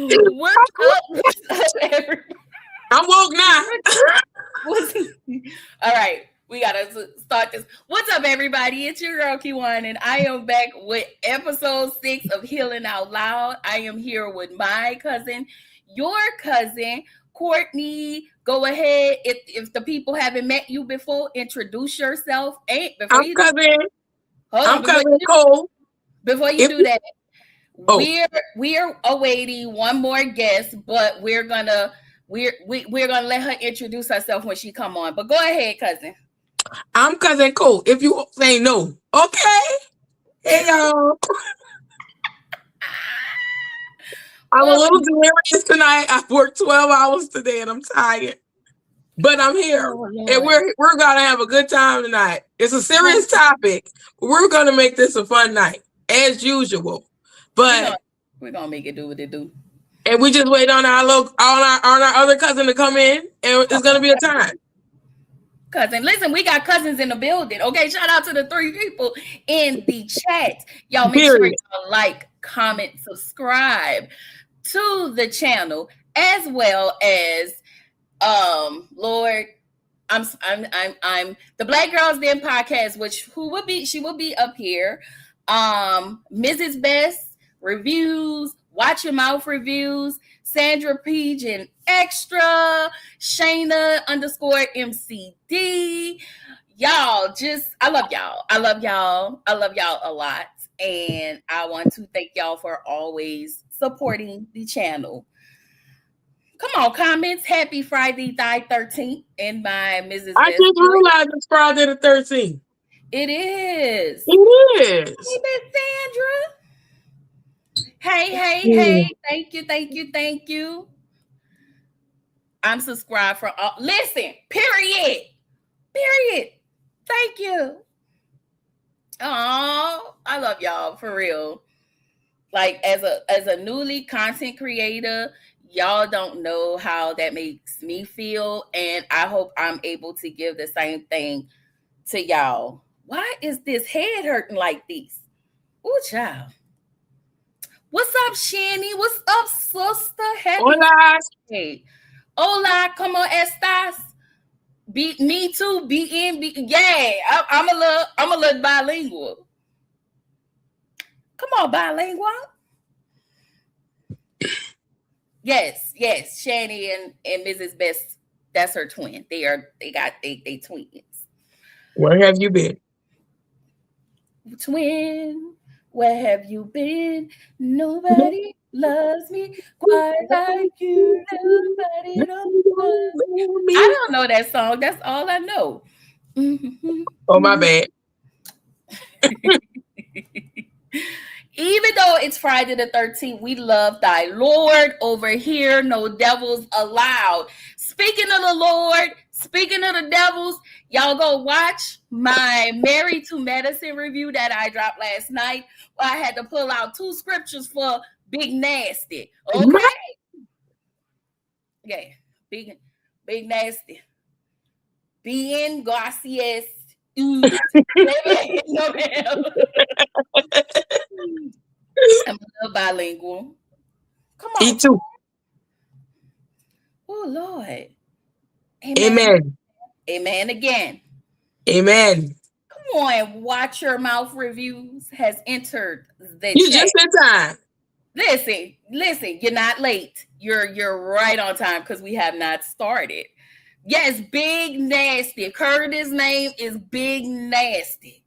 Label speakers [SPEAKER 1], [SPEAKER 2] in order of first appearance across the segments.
[SPEAKER 1] What's up? What's up, everybody?
[SPEAKER 2] I'm woke now.
[SPEAKER 1] All right, we gotta start this. What's up, everybody? It's your girl Q1, and I am back with episode 6 of Healing Out Loud. I am here with my cousin, your cousin, Courtney. Go ahead. If the people haven't met you before, introduce yourself.
[SPEAKER 2] I'm cousin.
[SPEAKER 1] Hold
[SPEAKER 2] I'm
[SPEAKER 1] on,
[SPEAKER 2] cousin Cole.
[SPEAKER 1] before you do that, we're awaiting one more guest, but we're gonna let her introduce herself when she come on. But go ahead, cousin.
[SPEAKER 2] I'm cousin Cole. If you say no, okay. Hey y'all. I'm a little delirious tonight. I've worked 12 hours today and I'm tired. But I'm here. And we're gonna have a good time tonight. It's a serious topic, but we're gonna make this a fun night, as usual. But
[SPEAKER 1] we're gonna make it do what it do.
[SPEAKER 2] And we just wait on our other cousin to come in, and it's gonna be a time.
[SPEAKER 1] Cousin, listen, we got cousins in the building. Okay, shout out to the 3 people in the chat. Y'all make sure you like, comment, subscribe to the channel, as well as Lord, I'm the Black Girls Den podcast, she will be up here. Mrs. Best reviews, Watch Your Mouth reviews, Sandra Pigeon Extra, Shayna _MCD. Y'all, I love y'all. I love y'all a lot. And I want to thank y'all for always supporting the channel. Come on, comments. Happy Friday, the 13th in my Mrs.
[SPEAKER 2] I just realized it's Friday the 13th.
[SPEAKER 1] It is.
[SPEAKER 2] It is.
[SPEAKER 1] Hey, Miss Sandra. Hey. Thank you. I'm subscribed for all. Listen, period. Thank you. Oh, I love y'all for real. Like as a newly content creator, y'all don't know how that makes me feel, and I hope I'm able to give the same thing to y'all. Why is this head hurting like this? Oh, child. What's up, Shani? What's up, sister?
[SPEAKER 2] Hola.
[SPEAKER 1] Hey. Hola, como estas? Me too. Yeah, I'm a little bilingual. Come on, bilingual. Yes. Shani and Mrs. Best, that's her twin. They twins.
[SPEAKER 2] Where have you been?
[SPEAKER 1] Twin, where have you been? Nobody loves me quite like you. Nobody loves me. I don't know that song. That's all I know.
[SPEAKER 2] Oh, my bad.
[SPEAKER 1] Even though it's Friday the 13th, we love thy Lord over here. No devils allowed. Speaking of the Lord, speaking of the devils, y'all go watch my Married to Medicine review that I dropped last night, where I had to pull out 2 scriptures for Big Nasty. Okay? Yeah, Big Nasty. Bien, gracias. No, I'm a little bilingual. Come on.
[SPEAKER 2] Me too.
[SPEAKER 1] Oh, Lord.
[SPEAKER 2] Amen.
[SPEAKER 1] Amen again.
[SPEAKER 2] Amen.
[SPEAKER 1] Come on, Watch Your Mouth reviews has entered the
[SPEAKER 2] You
[SPEAKER 1] chat.
[SPEAKER 2] just in time.
[SPEAKER 1] Listen, you're not late. You're right on time because we have not started. Yes, Big Nasty. Curtis' name is Big Nasty.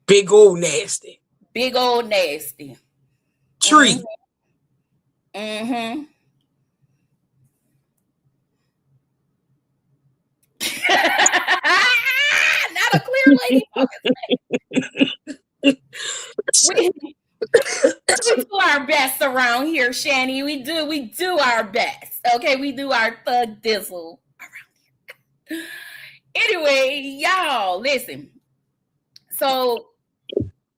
[SPEAKER 2] Big old nasty.
[SPEAKER 1] Big old nasty.
[SPEAKER 2] Tree.
[SPEAKER 1] Mm-hmm. Not a clear lady. We do our best around here, Shani. We do our best. Okay, we do our thug dizzle around here. Anyway, y'all, listen. So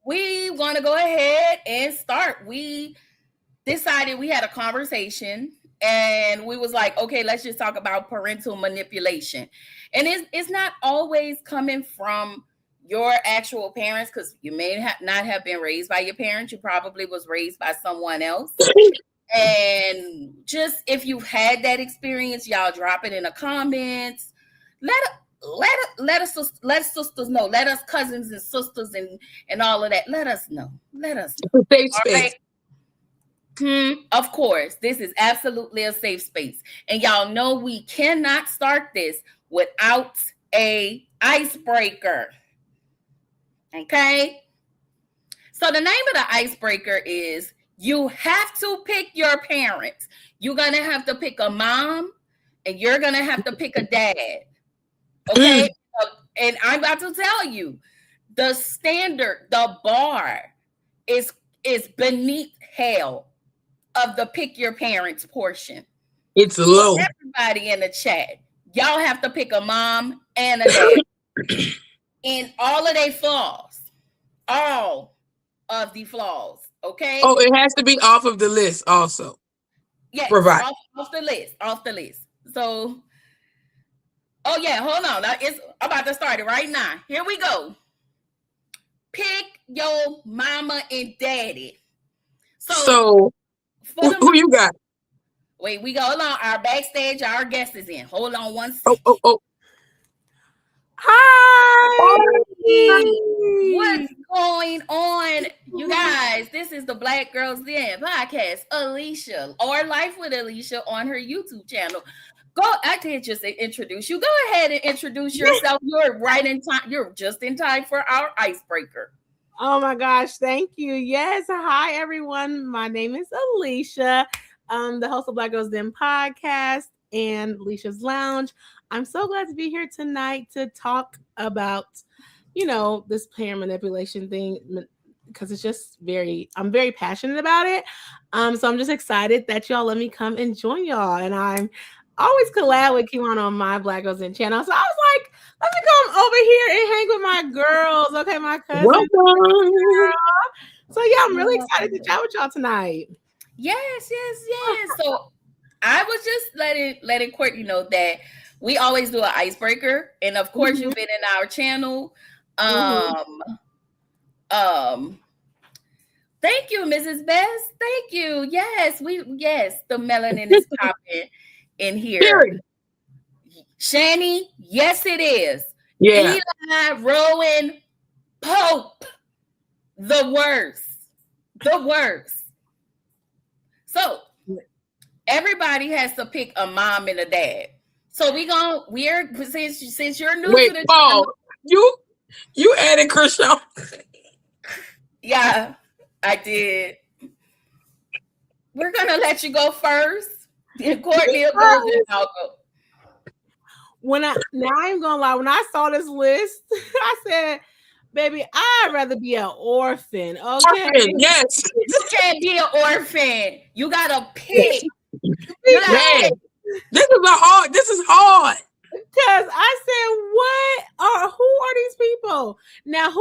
[SPEAKER 1] we want to go ahead and start. We decided, we had a conversation and we was like, okay, let's just talk about parental manipulation. And it's not always coming from your actual parents, because you may not have been raised by your parents. You probably was raised by someone else. And just if you've had that experience, y'all drop it in the comments. Let us sisters know. Let us cousins and sisters and all of that. Let us know. Let us know.
[SPEAKER 2] It's a safe space.
[SPEAKER 1] Right? Of course, this is absolutely a safe space. And y'all know we cannot start this without a icebreaker. Okay? So the name of the icebreaker is you have to pick your parents. You're going to have to pick a mom and you're going to have to pick a dad. Okay? And I'm about to tell you, the standard, the bar is beneath hell of the pick your parents portion.
[SPEAKER 2] It's low.
[SPEAKER 1] So everybody in the chat, y'all have to pick a mom and a dad. And all of their flaws. All of the flaws. Okay.
[SPEAKER 2] Oh, it has to be off of the list also.
[SPEAKER 1] Yes,
[SPEAKER 2] provide
[SPEAKER 1] off the list. Off the list. So, oh yeah, hold on. It's about to start it right now. Here we go. Pick your mama and daddy.
[SPEAKER 2] So who you got?
[SPEAKER 1] Wait, we go along. Our backstage, our guest is in. Hold on one second.
[SPEAKER 2] Oh.
[SPEAKER 1] Hi. What's going on, you guys? This is the Black Girls Den podcast. Alicia, or Life with Alicia, on her YouTube channel. I did just introduce you. Go ahead and introduce yourself. You're right in time. You're just in time for our icebreaker.
[SPEAKER 3] Oh my gosh, thank you. Yes, hi everyone. My name is Alicia. I'm the host of Black Girls Den podcast and Alicia's Lounge. I'm so glad to be here tonight to talk about, this parent manipulation thing, because it's just I'm very passionate about it. So I'm just excited that y'all let me come and join y'all. And I'm always collab with Kiwan on my Black Girls Den channel. So I was like, let me come over here and hang with my girls. Okay, my cousins. So yeah, I'm really excited to chat with y'all tonight.
[SPEAKER 1] Yes. So I was just letting Courtney know that we always do an icebreaker, and of course you've been in our channel. Thank you, Mrs. Best. Thank you. Yes, the melanin is popping in here. Shani, yes, it is.
[SPEAKER 2] Yeah.
[SPEAKER 1] Eli Rowan Pope, the worst. So everybody has to pick a mom and a dad. So since you're new to the
[SPEAKER 2] channel, you added Krishan.
[SPEAKER 1] Yeah, I did. We're gonna let you go first. And Courtney will go, then I'll go.
[SPEAKER 3] Now I ain't gonna lie, when I saw this list, I said, baby, I'd rather be an orphan. Okay.
[SPEAKER 2] Orphan, yes.
[SPEAKER 1] You can't be an orphan. You gotta pick.
[SPEAKER 2] This is hard.
[SPEAKER 3] Because I said, who are these people? Now,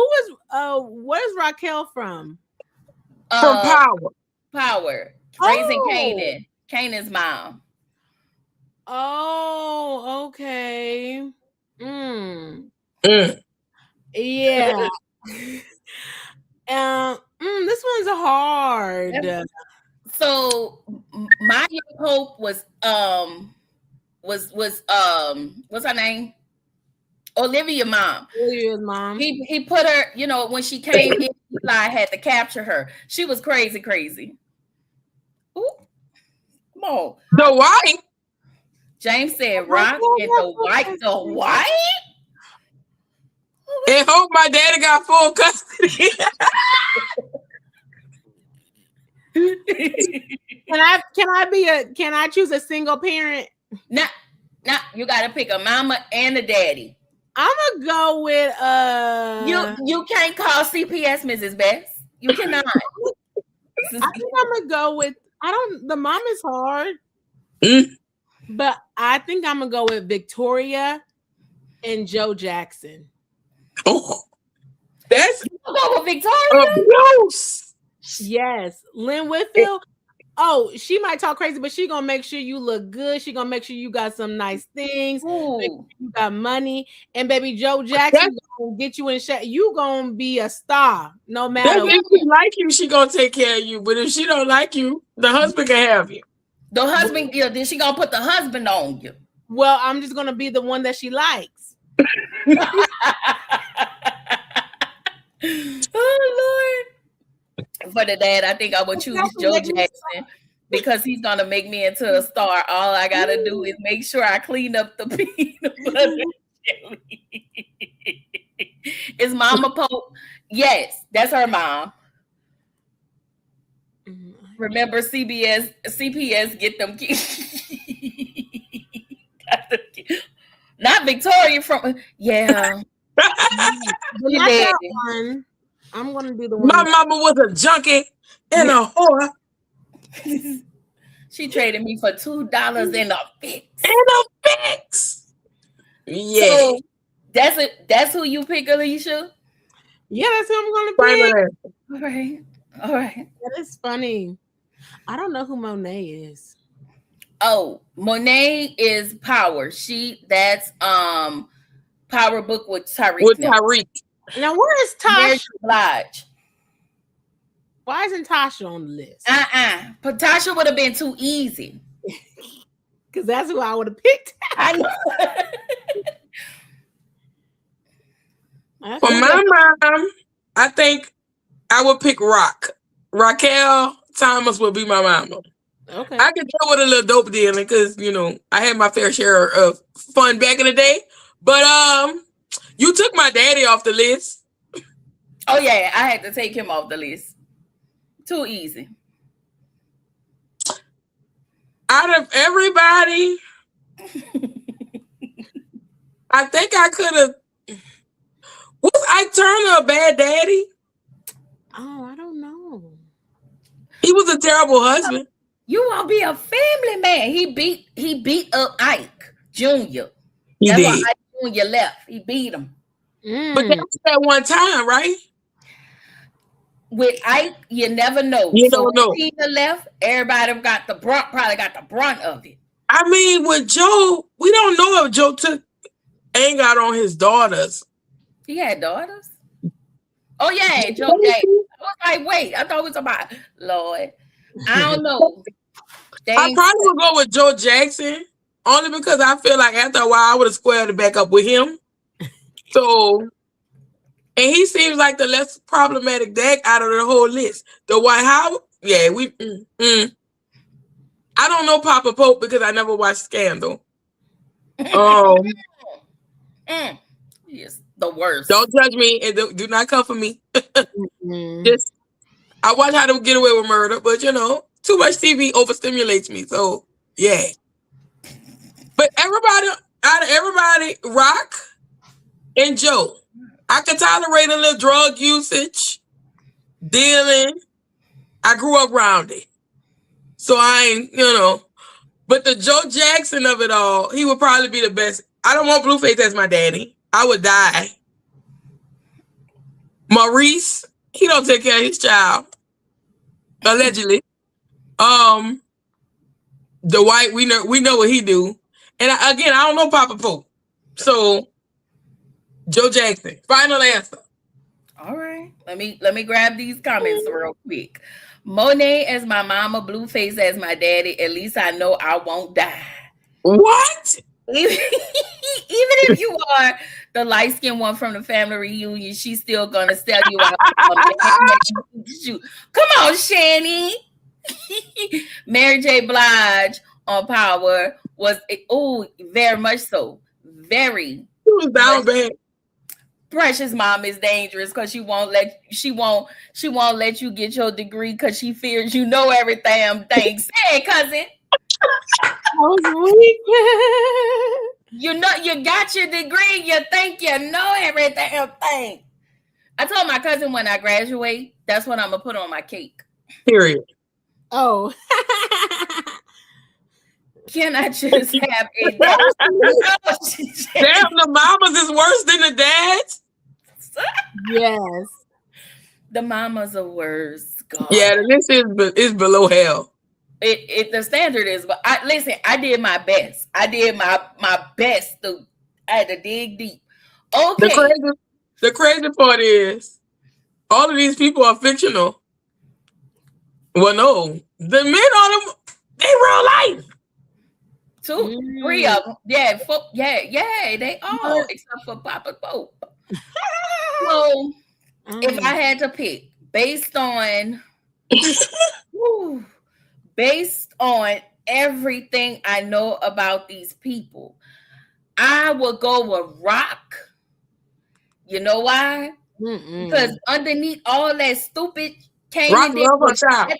[SPEAKER 3] where's Raquel from?
[SPEAKER 2] From
[SPEAKER 1] Power. Raising Kanan. Kanan's mom.
[SPEAKER 3] Oh, okay. Yeah. This one's hard.
[SPEAKER 1] So my hope was what's her name? Olivia's mom.
[SPEAKER 3] Olivia's mom.
[SPEAKER 1] He put her, when she came in, Eli had to capture her. She was crazy. Ooh. Come on.
[SPEAKER 2] The white.
[SPEAKER 1] James said rock and the white.
[SPEAKER 2] And hope my daddy got full custody.
[SPEAKER 3] Can I choose a single parent?
[SPEAKER 1] No, you gotta pick a mama and a daddy.
[SPEAKER 3] I'm gonna go with
[SPEAKER 1] You can't call CPS Mrs. Best. You cannot.
[SPEAKER 3] I think I'm gonna go with the mom is hard. But I think I'm gonna go with Victoria and Joe Jackson.
[SPEAKER 2] Oh, that's
[SPEAKER 1] go with Victoria.
[SPEAKER 2] Abuse.
[SPEAKER 3] Yes, Lynn Whitfield. Oh, she might talk crazy, but she gonna make sure you look good. She gonna make sure you got some nice things.
[SPEAKER 1] Ooh.
[SPEAKER 3] You got money, and baby Joe Jackson gonna get you in shape. You gonna be a star, no matter.
[SPEAKER 2] If she like you, she gonna take care of you. But if she don't like you, the husband can have you.
[SPEAKER 1] The husband, yeah, then she gonna put the husband on you.
[SPEAKER 3] Well, I'm just gonna be the one that she likes.
[SPEAKER 1] Oh Lord. For the dad, I think I would choose Joe Jackson because he's gonna make me into a star. All I gotta do is make sure I clean up the peanut butter jelly. Is Mama Pope? Yes, that's her mom. Remember CPS get them kids. Not Victoria from Not
[SPEAKER 3] that one. I'm gonna do the one.
[SPEAKER 2] My mama was a junkie and a whore.
[SPEAKER 1] She traded me for $2 in a fix.
[SPEAKER 2] Yeah.
[SPEAKER 1] So that's it. That's who you pick, Alicia?
[SPEAKER 3] Yeah, that's who I'm gonna pick.
[SPEAKER 1] All right.
[SPEAKER 3] That is funny. I don't know who Monet is.
[SPEAKER 1] Oh, Monet is Power. That's Power book with Tyreek.
[SPEAKER 3] Now, where is Tasha?
[SPEAKER 1] Blige.
[SPEAKER 3] Why isn't Tasha on the list?
[SPEAKER 1] But Tasha would have been too easy.
[SPEAKER 3] Because that's who I would have picked.
[SPEAKER 1] I know.
[SPEAKER 2] For my mom, I think I would pick Raquel Thomas would be my mama.
[SPEAKER 3] Okay.
[SPEAKER 2] I could deal with a little dope dealing because, I had my fair share of fun back in the day. But you took my daddy off the list.
[SPEAKER 1] Oh, yeah. I had to take him off the list. Too easy.
[SPEAKER 2] Out of everybody, I think I could have. Was Ike Turner a bad daddy?
[SPEAKER 3] Oh, I don't know.
[SPEAKER 2] He was a terrible husband.
[SPEAKER 1] You want to be a family man. He beat up Ike Jr.
[SPEAKER 2] That's
[SPEAKER 1] why Ike Jr. left. He beat him.
[SPEAKER 2] But that was that one time, right?
[SPEAKER 1] With Ike, you never know.
[SPEAKER 2] You don't know.
[SPEAKER 1] When Tina left, everybody probably got the brunt of it.
[SPEAKER 2] I mean, with Joe, we don't know if Joe took anger out on his daughters.
[SPEAKER 1] He had daughters? Oh, yeah, Joe. I was like, wait, I thought it was about Lord. I don't know.
[SPEAKER 2] I probably would go with Joe Jackson, only because I feel like after a while I would have squared it back up with him. So, and he seems like the less problematic dad out of the whole list. The White House, yeah, I don't know Papa Pope because I never watched Scandal.
[SPEAKER 1] Yes, the worst.
[SPEAKER 2] Don't judge me and do not come for me. Just, I watch How to Get Away with Murder, but too much TV overstimulates me. So yeah. But out of everybody, Rock and Joe, I could tolerate a little drug usage, dealing. I grew up around it. So I ain't, but the Joe Jackson of it all, he would probably be the best. I don't want Blueface as my daddy. I would die. Maurice, he don't take care of his child. Allegedly. The White, we know what he do. And again, I don't know Papa Pope. So Joe Jackson. Final answer.
[SPEAKER 1] All right. Let me grab these comments real quick. Monet as my mama, Blueface as my daddy. At least I know I won't die.
[SPEAKER 2] What?
[SPEAKER 1] Even if you are the light-skinned one from the family reunion, she's still gonna sell you out. Come on, Shani. Mary J. Blige on Power was very much so. Very.
[SPEAKER 2] She was down bad.
[SPEAKER 1] Precious mom is dangerous because she won't let you get your degree because she fears you know every damn thing. Say it, cousin. You got your degree. You think you know every damn thing. I told my cousin when I graduate, that's what I'm gonna put on my cake.
[SPEAKER 2] Period.
[SPEAKER 3] Oh.
[SPEAKER 1] Can I just have a
[SPEAKER 2] damn, the mamas is worse than the dads?
[SPEAKER 3] Yes.
[SPEAKER 1] The mamas are worse. God.
[SPEAKER 2] Yeah, this is below hell.
[SPEAKER 1] the standard is, but I did my best. I did my best I had to dig deep. Okay.
[SPEAKER 2] The crazy part is all of these people are fictional. Well, no, the men on them, they real life.
[SPEAKER 1] 2, 3 of them. Yeah, they all except for Papa Pope. So if I had to pick based on everything I know about these people, I would go with Rock. You know why? Because underneath all that stupid,
[SPEAKER 2] Rock love her child.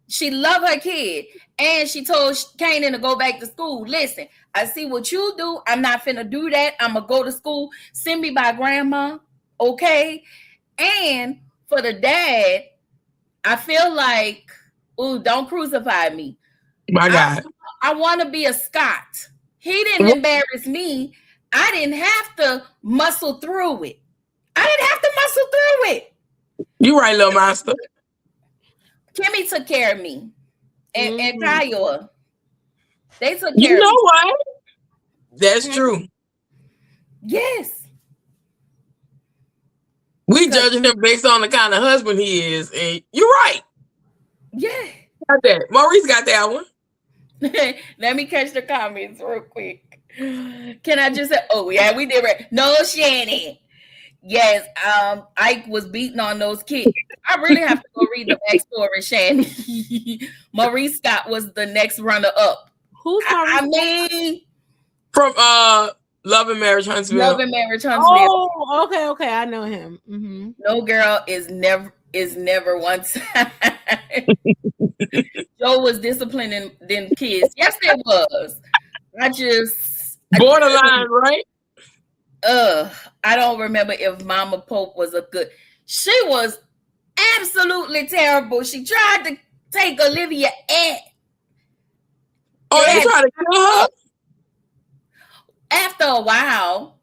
[SPEAKER 1] She loved her kid, and she told Kanan to go back to school. Listen, I see what you do. I'm not finna do that. I'm gonna go to school. Send me by grandma, okay? And for the dad, I feel like, don't crucify me.
[SPEAKER 2] My God.
[SPEAKER 1] I want to be a Scott. He didn't embarrass me. I didn't have to muscle through it.
[SPEAKER 2] You right, little master.
[SPEAKER 1] Kimmy took care of me. And Kyle. They took care of me.
[SPEAKER 2] You know what? That's true.
[SPEAKER 1] Yes.
[SPEAKER 2] We judging him based on the kind of husband he is. And you're right.
[SPEAKER 1] Yeah.
[SPEAKER 2] Got that. Maurice got that one.
[SPEAKER 1] Let me catch the comments real quick. Can I just say, yeah, we did right. No, Shannon. Yes, Ike was beating on those kids. I really have to go read the backstory, Shannon. Maurice Scott was the next runner-up.
[SPEAKER 3] Who's Maurice?
[SPEAKER 1] I mean,
[SPEAKER 2] from Love and Marriage Huntsville.
[SPEAKER 1] Love and Marriage Huntsville.
[SPEAKER 3] Oh, okay. I know him. Mm-hmm.
[SPEAKER 1] No girl is never one side. Joe was disciplining them kids. Yes, it was.
[SPEAKER 2] Borderline, right?
[SPEAKER 1] I don't remember if Mama Pope was a good. She was absolutely terrible. She tried to take Olivia at.
[SPEAKER 2] Oh, they tried to kill her?
[SPEAKER 1] After a while,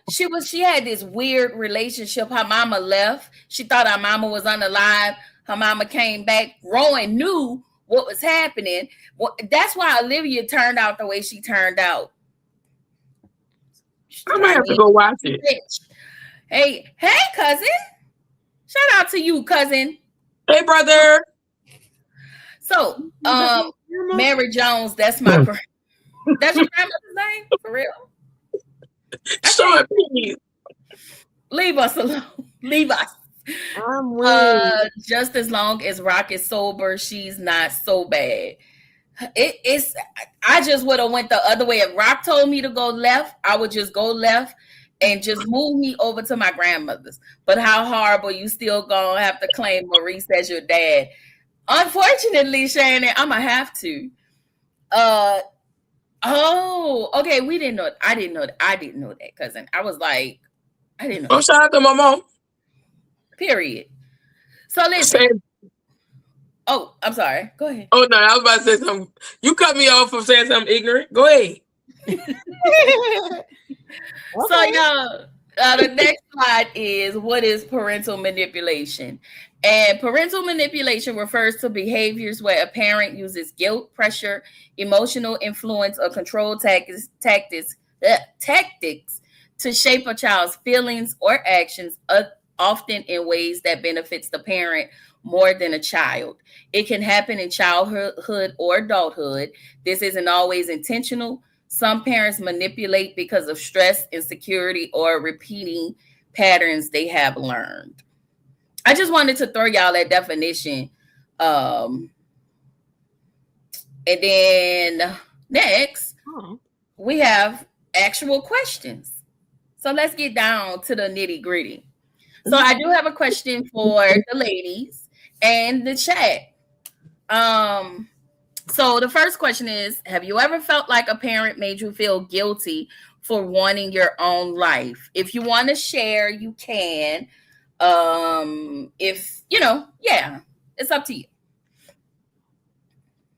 [SPEAKER 1] she had this weird relationship. Her mama left. She thought her mama was unalive. Her mama came back. Rowan knew what was happening. That's why Olivia turned out the way she turned out.
[SPEAKER 2] I might have to go watch it.
[SPEAKER 1] Hey, cousin. Shout out to you, cousin.
[SPEAKER 2] Hey, brother.
[SPEAKER 1] So, Mary Jones, that's my that's your grandmother's name? For real?
[SPEAKER 2] Show it, please.
[SPEAKER 1] Leave us alone. Leave us. Just as long as Rock is sober, she's not so bad. I just would have went the other way. If Rock told me to go left, I would just go left and just move me over to my grandmother's. But how horrible, you still gonna have to claim Maurice as your dad. Unfortunately, Shannon, I'm gonna have to. Okay. We didn't know. I didn't know that, cousin. I was like, I didn't know.
[SPEAKER 2] Oh, shout out to my mom.
[SPEAKER 1] Period. So listen. Oh, I'm sorry. Go ahead.
[SPEAKER 2] Oh no, I was about to say something. You cut me off from saying something ignorant. Go ahead.
[SPEAKER 1] So y'all, the next slide is what is parental manipulation? And parental manipulation refers to behaviors where a parent uses guilt, pressure, emotional influence, or control tactics to shape a child's feelings or actions, often in ways that benefits the parent more than a child. It can happen in childhood or adulthood. This isn't always intentional. Some parents manipulate because of stress, insecurity, or repeating patterns they have learned. I just wanted to throw y'all that definition. And then next, we have actual questions. So let's get down to the nitty gritty. So I do have a question for the ladies and the chat. So the first question is, have you ever felt like a parent made you feel guilty for wanting your own life? If you want to share, you can. If it's up to you.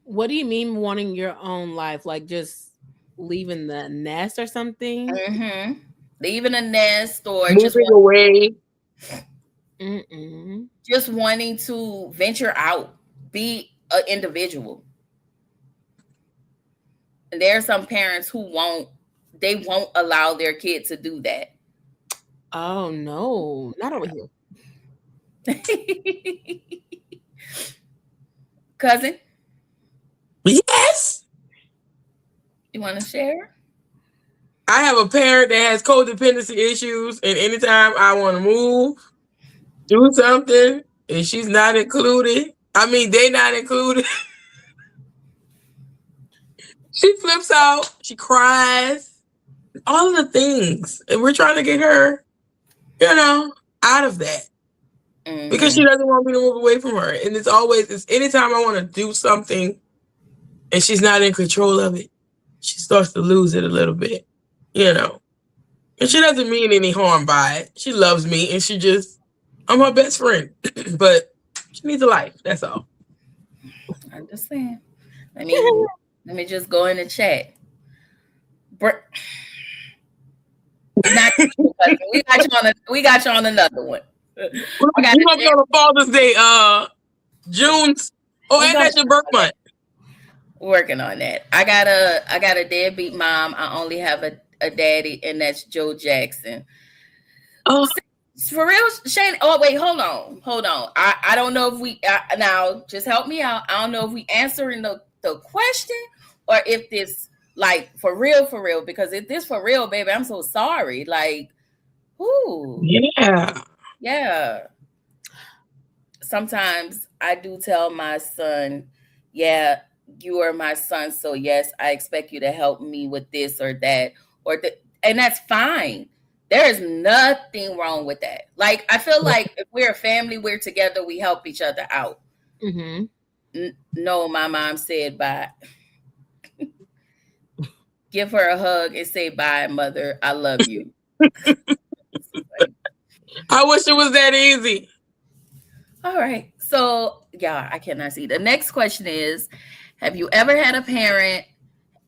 [SPEAKER 3] What do you mean wanting your own life? Like just leaving the nest or something?
[SPEAKER 1] Mm-hmm. Leaving a nest or
[SPEAKER 2] moving
[SPEAKER 1] just
[SPEAKER 2] away.
[SPEAKER 1] Just wanting to venture out, be an individual. And there are some parents who won't allow their kid to do that.
[SPEAKER 3] Oh no, not over here.
[SPEAKER 1] Cousin?
[SPEAKER 2] Yes.
[SPEAKER 1] You want to share?
[SPEAKER 2] I have a parent that has codependency issues, and anytime I want to move, do something, and she's not included, they not included, she flips out, she cries, all of the things. And we're trying to get her, out of that. Mm-hmm. Because she doesn't want me to move away from her. And it's anytime I want to do something and she's not in control of it, she starts to lose it a little bit, And she doesn't mean any harm by it. She loves me and I'm her best friend. But she needs a life. That's all.
[SPEAKER 1] I understand. Let me just go in the chat. We got you on another one.
[SPEAKER 2] We got you on Father's Day, June's. And that's your birth month.
[SPEAKER 1] Working on that. I got a deadbeat mom. I only have a daddy, and that's Joe Jackson. Oh, for real, Shane. Oh, wait, hold on. I don't know if we now just help me out. I don't know if we answering the question or if this like for real, because if this for real, baby, I'm so sorry. Like, ooh. Yeah. Sometimes I do tell my son, yeah, you are my son. So yes, I expect you to help me with this or that, and that's fine. There is nothing wrong with that. Like, I feel like if we're a family, we're together, we help each other out. Mm-hmm. No, my mom said bye. Give her a hug and say bye, mother. I love you.
[SPEAKER 2] I wish it was that easy.
[SPEAKER 1] All right. So, yeah, I cannot see. The next question is, have you ever had a parent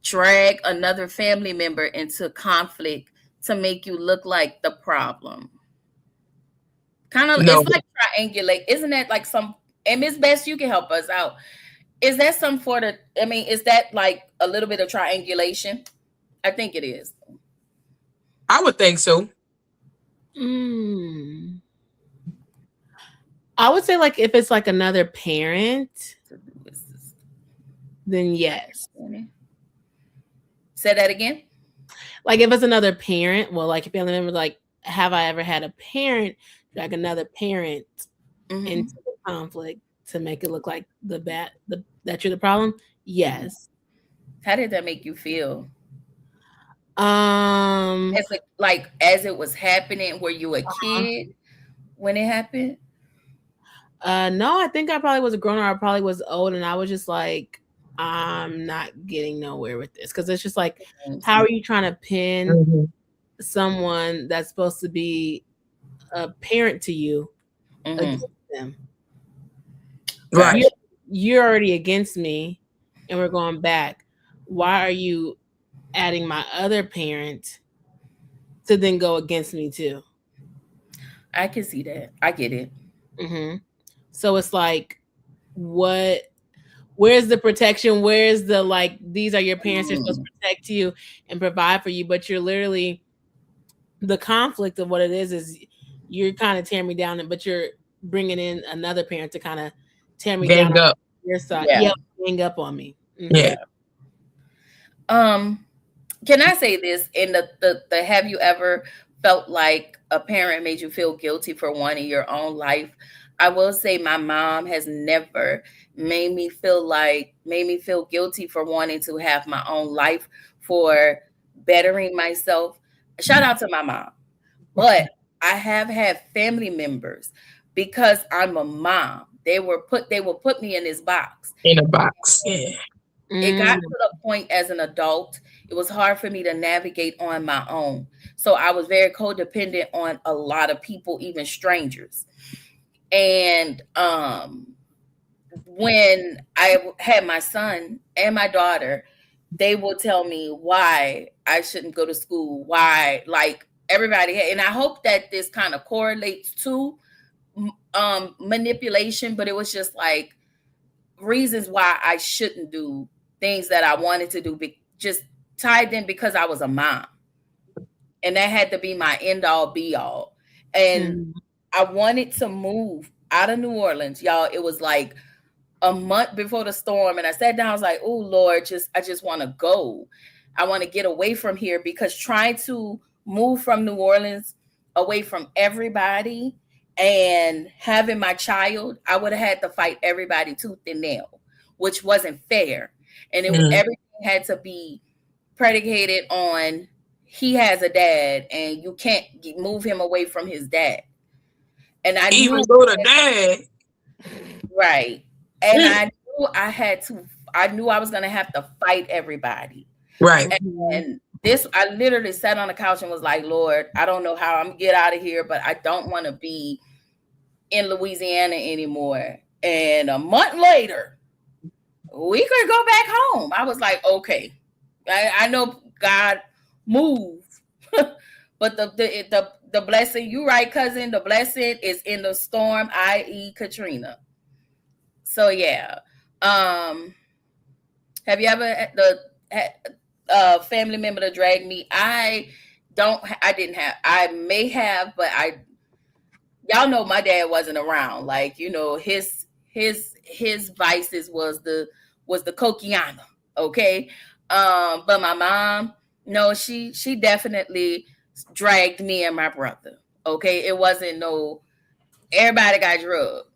[SPEAKER 1] drag another family member into conflict to make you look like the problem? Kind of, no. It's like triangulate. Isn't that like some, and Ms. Best, you can help us out. Is that some is that like a little bit of triangulation? I think it is.
[SPEAKER 2] I would think so.
[SPEAKER 3] I would say like if it's like another parent, then yes.
[SPEAKER 1] Say that again.
[SPEAKER 3] Like if it's another parent, well, like if family member, like, have I ever had a parent drag another parent into the conflict to make it look like that you're the problem? Yes.
[SPEAKER 1] How did that make you feel?
[SPEAKER 3] As
[SPEAKER 1] it was happening, were you a kid when it happened?
[SPEAKER 3] No, I think I probably was a grown up. I probably was old, and I was just like, I'm not getting nowhere with this, because it's just like, how are you trying to pin someone that's supposed to be a parent to you against them?
[SPEAKER 2] Right.
[SPEAKER 3] You're already against me, and we're going back. Why are you adding my other parent to then go against me too?
[SPEAKER 1] I can see that. I get it.
[SPEAKER 3] So it's like, where's the protection? Where's the, like, these are your parents, they're supposed to protect you and provide for you, but you're literally, the conflict of what it is you're kind of tearing me down, but you're bringing in another parent to kind of tear me down
[SPEAKER 2] up.
[SPEAKER 3] On your side. Gang up on me.
[SPEAKER 2] Yeah.
[SPEAKER 1] Can I say this? In the have you ever felt like a parent made you feel guilty for wanting your own life? I will say my mom has never made me feel guilty for wanting to have my own life, for bettering myself. Shout out to my mom. But I have had family members, because I'm a mom, they will put me in this box.
[SPEAKER 2] In a box. Yeah.
[SPEAKER 1] It got to the point as an adult, it was hard for me to navigate on my own. So I was very codependent on a lot of people, even strangers. And when I had my son and my daughter, they will tell me why I shouldn't go to school, why, like, everybody. And I hope that this kind of correlates to manipulation, but it was just like reasons why I shouldn't do things that I wanted to do, just tied in because I was a mom. And that had to be my end all be all. And I wanted to move out of New Orleans, y'all. It was like a month before the storm, and I sat down. I was like, "Oh Lord, I just want to go. I want to get away from here," because trying to move from New Orleans away from everybody and having my child, I would have had to fight everybody tooth and nail, which wasn't fair. And everything had to be predicated on he has a dad, and you can't move him away from his dad. And I
[SPEAKER 2] even
[SPEAKER 1] knew
[SPEAKER 2] go to dad,
[SPEAKER 1] right. And I knew I knew I was going to have to fight everybody.
[SPEAKER 2] Right.
[SPEAKER 1] And I literally sat on the couch and was like, Lord, I don't know how I'm going to get out of here, but I don't want to be in Louisiana anymore. And a month later, we could go back home. I was like, okay, I know God moved, but the blessing, you right, cousin, the blessing is in the storm, i.e. Katrina. So yeah. Have you ever had a family member to drag me? I may have, but y'all know my dad wasn't around. Like, you know, his vices was the coquiana, okay? But my mom, no, she definitely dragged me and my brother. Okay, it wasn't no everybody got drugged.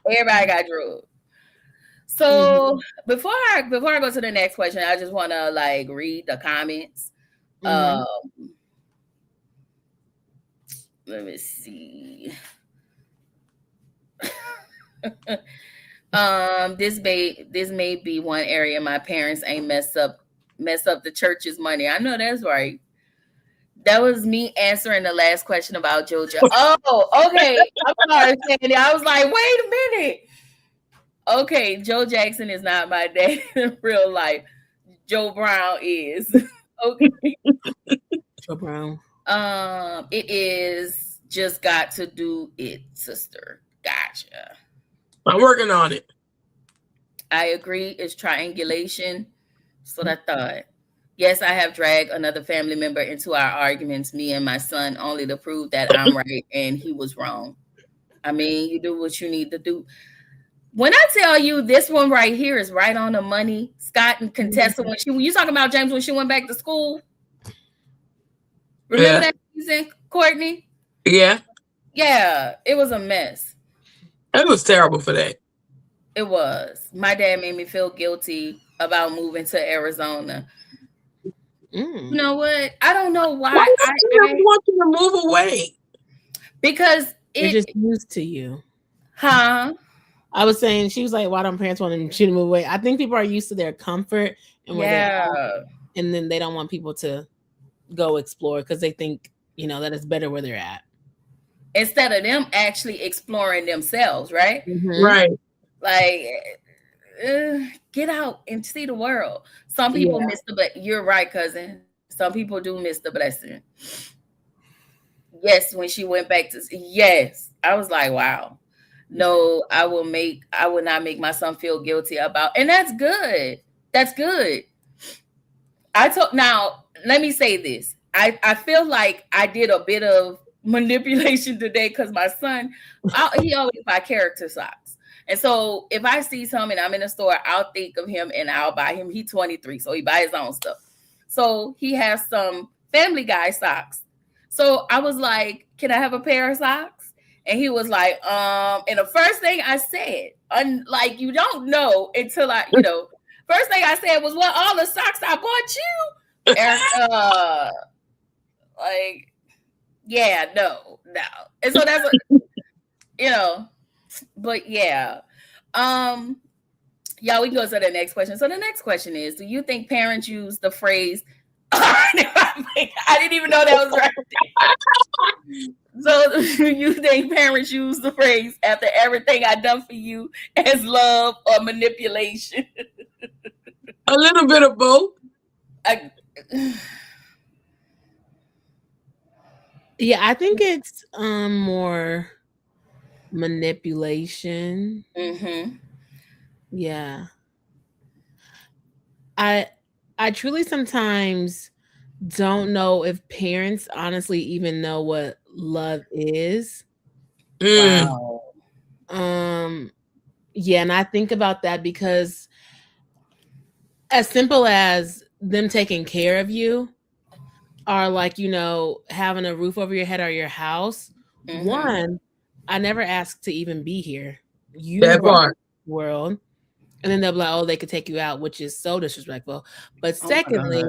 [SPEAKER 1] Everybody got drugged. So before I go to the next question, I just want to like read the comments. Let me see. This may be one area my parents ain't mess up the church's money. I know that's right. That was me answering the last question about Georgia. Oh, okay. I'm sorry, Sandy. I was like, wait a minute. Okay, Joe Jackson is not my dad in real life. Joe Brown is. Okay.
[SPEAKER 3] Joe Brown.
[SPEAKER 1] It is just got to do it, sister. Gotcha.
[SPEAKER 2] I'm working on it.
[SPEAKER 1] I agree. It's triangulation. That's what I thought. Yes, I have dragged another family member into our arguments, me and my son, only to prove that I'm right and he was wrong. I mean, you do what you need to do. When I tell you this one right here is right on the money, Scott and Contessa, when you talking about James when she went back to school. Remember that season, Courtney?
[SPEAKER 2] Yeah.
[SPEAKER 1] Yeah, it was a mess.
[SPEAKER 2] It was terrible for that.
[SPEAKER 1] It was. My dad made me feel guilty about moving to Arizona. You know what? I don't know why.
[SPEAKER 2] Why I want you to move away?
[SPEAKER 3] Because they're just used to you.
[SPEAKER 1] Huh?
[SPEAKER 3] I was saying, she was like, why don't parents want you to move away? I think people are used to their comfort and where they're, and then they don't want people to go explore because they think, you know, that it's better where they're at.
[SPEAKER 1] Instead of them actually exploring themselves, right?
[SPEAKER 2] Mm-hmm. Right.
[SPEAKER 1] Like, get out and see the world. Some people miss you're right, cousin. Some people do miss the blessing. Yes, when she went back to, I was like, wow. No, I will not make my son feel guilty about, and that's good. That's good. Now, let me say this. I feel like I did a bit of manipulation today because my son, he always buy character socks. And so if I see something, I'm in a store, I'll think of him and I'll buy him. He's 23, so he buys his own stuff. So he has some Family Guy socks. So I was like, can I have a pair of socks? And he was like, and the first thing I said, like, you don't know until first thing I said was, well, all the socks I bought you. And, like, yeah, no. And so that's but yeah. Yeah, we can go to the next question. So the next question is, do you think parents use the phrase, I didn't even know that was right. So do you think parents use the phrase after everything I done for you as love or manipulation?
[SPEAKER 2] A little bit of both.
[SPEAKER 3] Yeah, I think it's more manipulation.
[SPEAKER 1] Mm-hmm.
[SPEAKER 3] Yeah. I I truly sometimes don't know if parents honestly even know what love is.
[SPEAKER 1] Wow.
[SPEAKER 3] Yeah, and I think about that because as simple as them taking care of you or like, having a roof over your head or your house. One, I never asked to even be here. You brought me to the world. And then they'll be like, oh, they could take you out, which is so disrespectful. But secondly,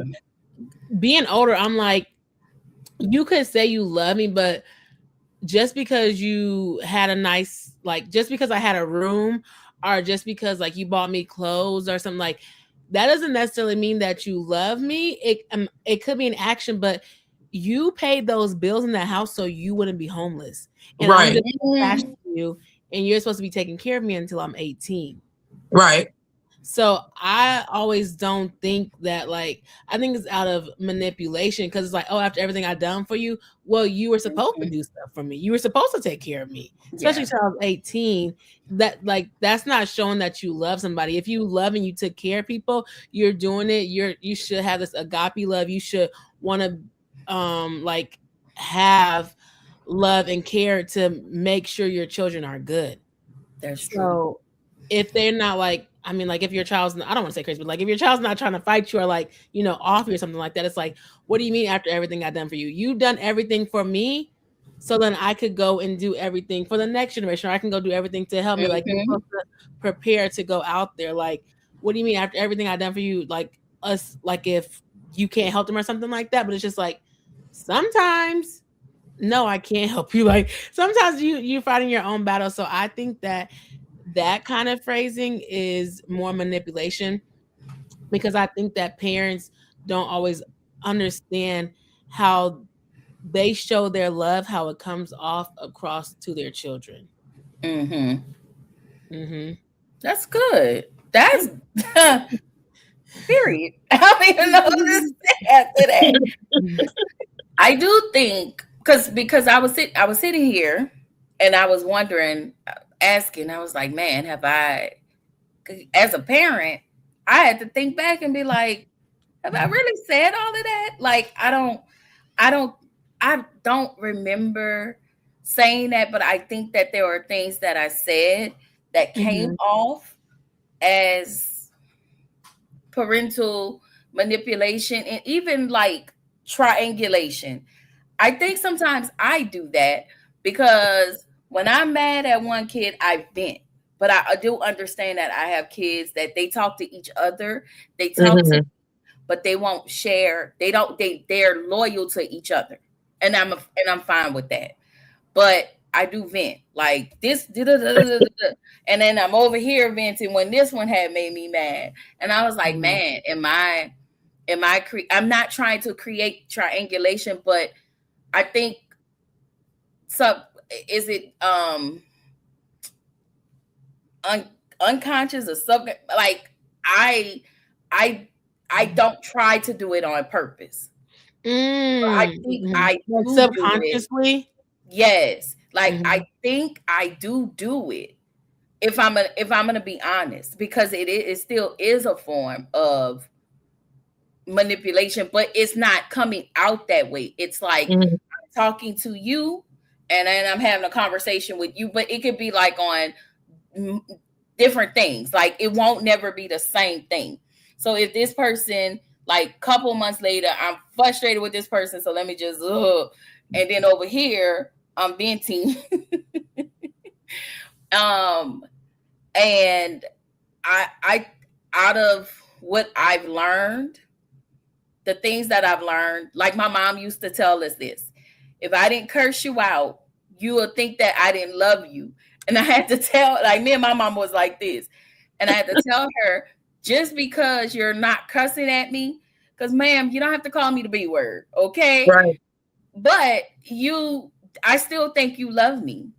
[SPEAKER 3] being older, I'm like, you could say you love me, but just because you had a nice, like, just because I had a room or just because like you bought me clothes or something, like that doesn't necessarily mean that you love me. It could be an action, but you paid those bills in that house so you wouldn't be homeless. And I'm just attached to you, and you're supposed to be taking care of me until I'm 18.
[SPEAKER 2] Right.
[SPEAKER 3] So I always don't think that, like, I think it's out of manipulation because it's like, oh, after everything I've done for you, well, you were supposed to do stuff for me. You were supposed to take care of me, especially until I was 18. That's not showing that you love somebody. If you love and you took care of people, you're doing it. You should have this agape love. You should want to like have love and care to make sure your children are good.
[SPEAKER 1] That's true.
[SPEAKER 3] So if they're not like, I mean, like if your child's, I don't want to say crazy, but like if your child's not trying to fight you or like, off you or something like that, it's like, what do you mean after everything I've done for you? You've done everything for me. So then I could go and do everything for the next generation, or I can go do everything to help me. Like you're supposed to prepare to go out there. Like, what do you mean after everything I've done for you? Like us, like if you can't help them or something like that. But it's just like, sometimes, no, I can't help you. Like sometimes you're fighting your own battle. So I think that kind of phrasing is more manipulation, because I think that parents don't always understand how they show their love, how it comes off across to their children.
[SPEAKER 1] That's good. That's period. I don't even know what to say after that. I do think because I was sitting here and I was wondering, asking, I was like, man, have I, as a parent, I had to think back and be like, have I really said all of that? Like, I don't remember saying that, but I think that there were things that I said that came off as parental manipulation and even like triangulation. I think sometimes I do that because when I'm mad at one kid, I vent. But I do understand that I have kids that they talk to each other. They talk to me, but they won't share. They're loyal to each other. And I'm fine with that. But I do vent like this, and then I'm over here venting when this one had made me mad. And I was like, man, I'm not trying to create triangulation, but I think is it unconscious or something? Like I don't try to do it on purpose. I think I do
[SPEAKER 3] subconsciously.
[SPEAKER 1] Yes, like I think I do it. If I'm gonna be honest, because it still is a form of manipulation, but it's not coming out that way. It's like I'm talking to you and then I'm having a conversation with you, but it could be like on different things. Like it won't never be the same thing. So if this person, like couple months later, I'm frustrated with this person, so let me just and then over here I'm venting. And I out of what I've learned, the things that I've learned, like my mom used to tell us this: if I didn't curse you out, you will think that I didn't love you. And I had to tell, like me and my mom was like this, and I had to tell her, just because you're not cussing at me, because ma'am, you don't have to call me the B word, okay?
[SPEAKER 2] Right.
[SPEAKER 1] But I still think you love me.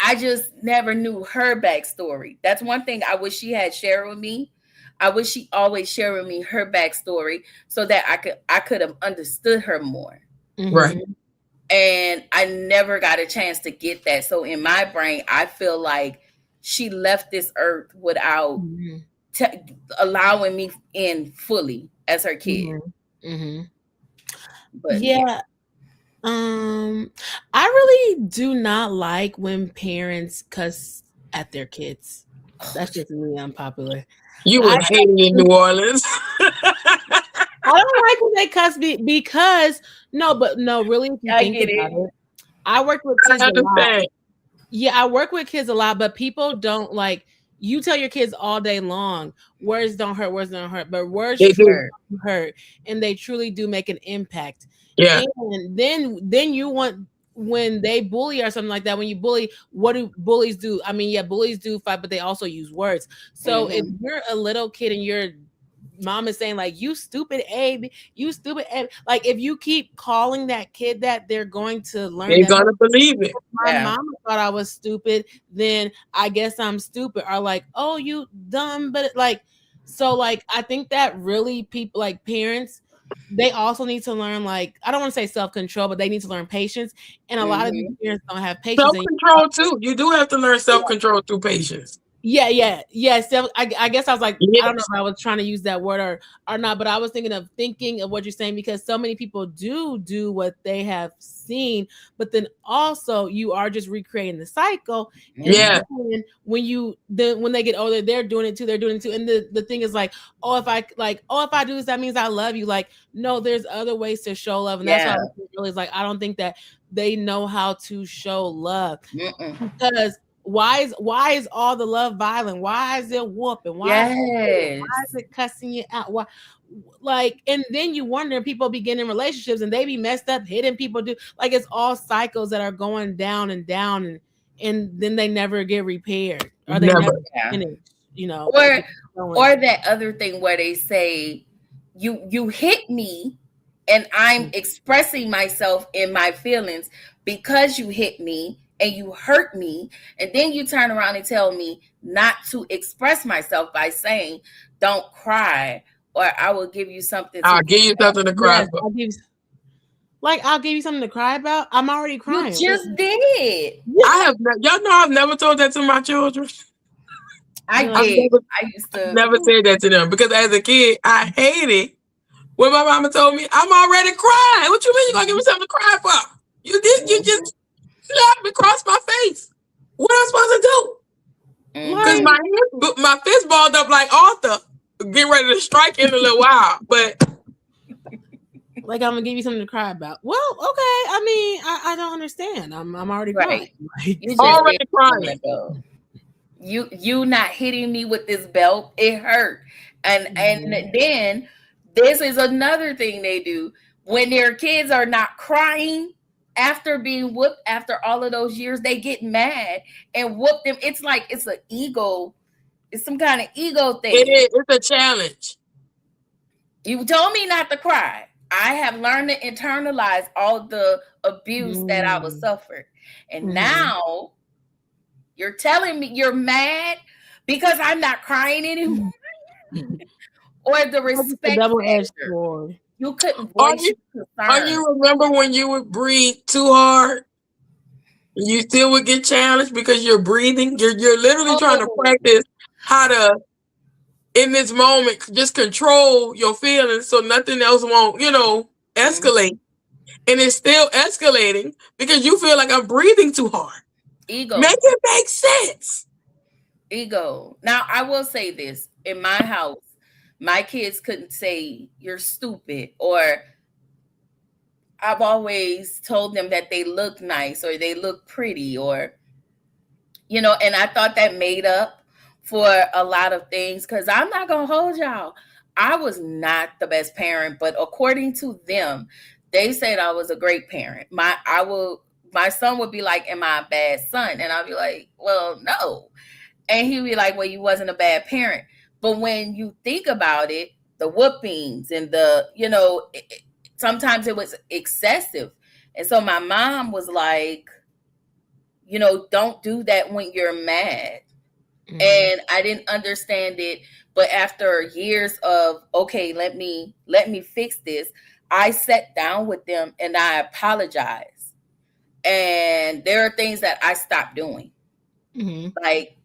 [SPEAKER 1] I just never knew her backstory. That's one thing I wish she had shared with me. I wish she always shared with me her backstory so that I could have understood her more.
[SPEAKER 2] Right.
[SPEAKER 1] And I never got a chance to get that. So in my brain, I feel like she left this earth without allowing me in fully as her kid. But
[SPEAKER 3] yeah. I really do not like when parents cuss at their kids. That's just really unpopular.
[SPEAKER 2] You would hate it in New Orleans.
[SPEAKER 3] I don't like when they cuss because really, if you
[SPEAKER 1] I
[SPEAKER 3] think
[SPEAKER 1] get
[SPEAKER 3] about
[SPEAKER 1] it.
[SPEAKER 3] I work with kids
[SPEAKER 2] I
[SPEAKER 3] a lot.
[SPEAKER 2] understand.
[SPEAKER 3] Yeah, I work with kids a lot, but people don't like. You tell your kids all day long, words don't hurt, but words
[SPEAKER 2] They do.
[SPEAKER 3] hurt, and they truly do make an impact.
[SPEAKER 2] Yeah.
[SPEAKER 3] And then you want, when they bully or something like that, when you bully, what do bullies do? I mean, yeah, bullies do fight, but they also use words. So if you're a little kid and your mom is saying like, you stupid Abe, you stupid Abe, like if you keep calling that kid that, they're going to learn.
[SPEAKER 2] They're gonna believe it.
[SPEAKER 3] My mama thought I was stupid, then I guess I'm stupid. Or like, oh, you dumb. But like, so like, I think that really people, like parents, they also need to learn, like, I don't want to say self-control, but they need to learn patience. And a lot of these parents don't have patience.
[SPEAKER 2] Self-control too. You do have to learn self-control through patience.
[SPEAKER 3] Yeah. So I guess I was like, I don't know if I was trying to use that word or not, but I was thinking of what you're saying, because so many people do what they have seen, but then also you are just recreating the cycle. And when they get older, they're doing it too. And the thing is like, if I do this, that means I love you. Like, no, there's other ways to show love. And that's why I really is like, I don't think that they know how to show love. Because why is all the love violent? Why is it whooping? Why is it cussing you out? Why, like, and then you wonder, people begin in relationships and they be messed up, hitting people, do like, it's all cycles that are going down and down, and then they never get repaired, or they never finish, you know.
[SPEAKER 1] Or that other thing where they say, you hit me and I'm expressing myself in my feelings because you hit me and you hurt me, and then you turn around and tell me not to express myself by saying, don't cry, or I will give you something
[SPEAKER 2] I'll give you something to cry about.
[SPEAKER 3] I'll give you something to cry about. I'm already crying.
[SPEAKER 1] You just did.
[SPEAKER 2] Y'all know I've never told that to my children.
[SPEAKER 1] I used to
[SPEAKER 2] never said that to them, because as a kid, I hated when my mama told me, I'm already crying. What you mean you gonna give me something to cry for? You just slapped me across my face. What am I supposed to do? Because my fist balled up like Arthur, getting ready to strike in a little while. But
[SPEAKER 3] like, I'm gonna give you something to cry about. Well, okay. I mean, I don't understand. I'm already crying.
[SPEAKER 1] You just
[SPEAKER 2] already crying.
[SPEAKER 1] You not hitting me with this belt, it hurt. And then this is another thing they do when their kids are not crying after being whooped after all of those years. They get mad and whoop them. It's like it's an ego. It's some kind of ego thing.
[SPEAKER 2] It is. It's a challenge.
[SPEAKER 1] You told me not to cry. I have learned to internalize all the abuse that I was suffered. And now you're telling me you're mad because I'm not crying anymore. Or the respect factor. You couldn't voice your concern.
[SPEAKER 2] Or you remember when you would breathe too hard? You still would get challenged because you're breathing. You're literally trying to practice how to, in this moment, just control your feelings so nothing else won't, escalate. And it's still escalating because you feel like I'm breathing too hard.
[SPEAKER 1] Ego.
[SPEAKER 2] Make it make sense.
[SPEAKER 1] Ego. Now, I will say this. In my house, my kids couldn't say you're stupid, or I've always told them that they look nice or they look pretty, or, and I thought that made up for a lot of things, because I'm not going to hold y'all. I was not the best parent, but according to them, they said I was a great parent. My son would be like, am I a bad son? And I'll be like, well, no. And he'd be like, well, you wasn't a bad parent. But when you think about it, the whoopings and sometimes it was excessive. And so my mom was like, don't do that when you're mad. And I didn't understand it. But after years of, okay, let me fix this, I sat down with them and I apologized. And there are things that I stopped doing. Like,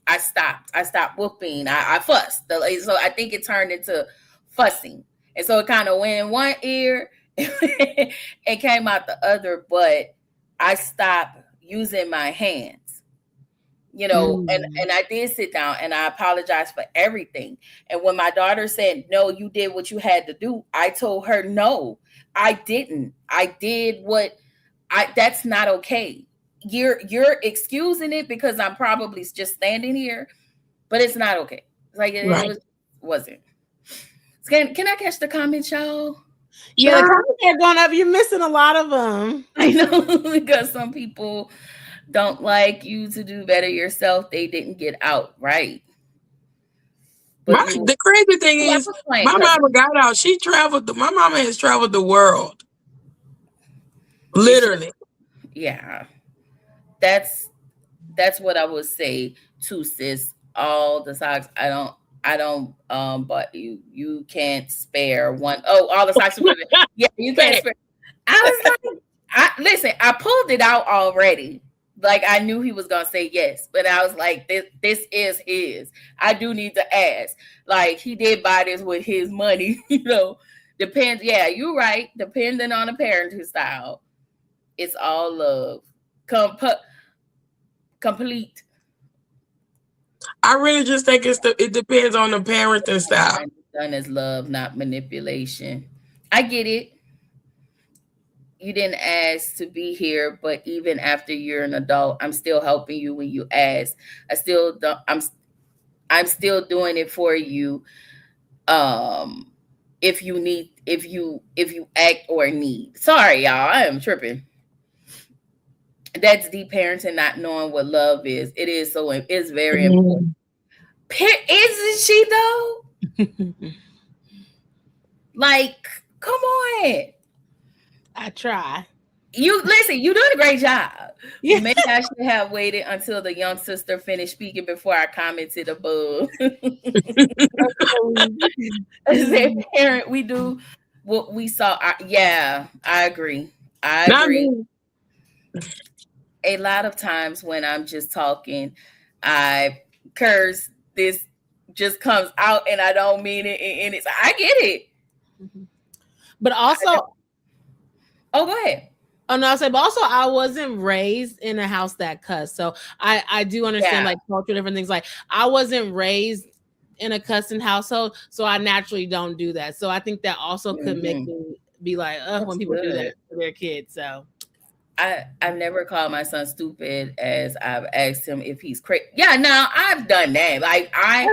[SPEAKER 1] I stopped whooping. I fussed. So I think it turned into fussing. And so it kind of went in one ear and came out the other, but I stopped using my hands, and I did sit down and I apologized for everything. And when my daughter said, no, you did what you had to do, I told her, no, I didn't. I did that's not okay. You're excusing it because I'm probably just standing here, but it's not okay. Like it wasn't. Can I catch the comments, y'all?
[SPEAKER 3] Yeah, the comments are going up. You're missing a lot of them.
[SPEAKER 1] I know, because some people don't like you to do better yourself. They didn't get out right.
[SPEAKER 2] The crazy thing is, my mama got out. She traveled. My mama has traveled the world. Literally.
[SPEAKER 1] Yeah. That's what I would say too, sis. All the socks. I don't but you can't spare one. Oh, all the socks. Yeah, you can't spare. I was like, listen, I pulled it out already. Like I knew he was gonna say yes, but I was like, this is his. I do need to ask. Like he did buy this with his money, Depends. Yeah, you're right. Depending on the parenting style, it's all love. Complete.
[SPEAKER 2] I really just think it depends on the parenting style.
[SPEAKER 1] Done as love, not manipulation. I get it. You didn't ask to be here, but even after you're an adult, I'm still helping you when you ask. I'm still doing it for you. If you act or need. Sorry, y'all. I am tripping. That's deep parenting, not knowing what love is. It is it's very important. Isn't she though? Like, come on.
[SPEAKER 3] I try.
[SPEAKER 1] You listen, you doing a great job. Yeah. Maybe I should have waited until the young sister finished speaking before I commented above. As a parent, we do what we saw. I agree. I agree. A lot of times when I'm just talking, I curse. This just comes out and I don't mean it. And it's, I get it.
[SPEAKER 3] But also,
[SPEAKER 1] oh, go ahead.
[SPEAKER 3] Oh no, but also I wasn't raised in a house that cussed. So I do understand like culture, different things. Like I wasn't raised in a cussing household, so I naturally don't do that. So I think that also could make me be like, when people do that to their kids. So
[SPEAKER 1] I've never called my son stupid, as I've asked him if he's crazy. Yeah, no, I've done that. Like I've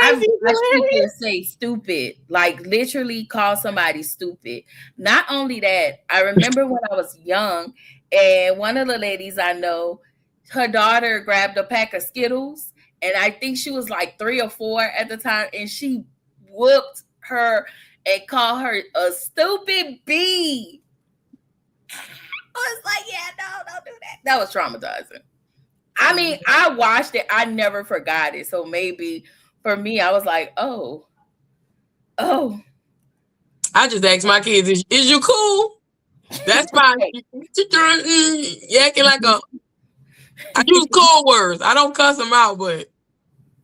[SPEAKER 1] watched people say stupid, like literally call somebody stupid. Not only that, I remember when I was young, and one of the ladies I know, her daughter grabbed a pack of Skittles, and I think she was like 3 or 4 at the time, and she whooped her and called her a stupid bee. I was like, yeah, no, don't do that. That was traumatizing. I mean, I watched it. I never forgot it. So maybe for me, I was like, oh.
[SPEAKER 2] I just asked my kids, is you cool? That's fine. You acting like I use cold words. I don't cuss them out, but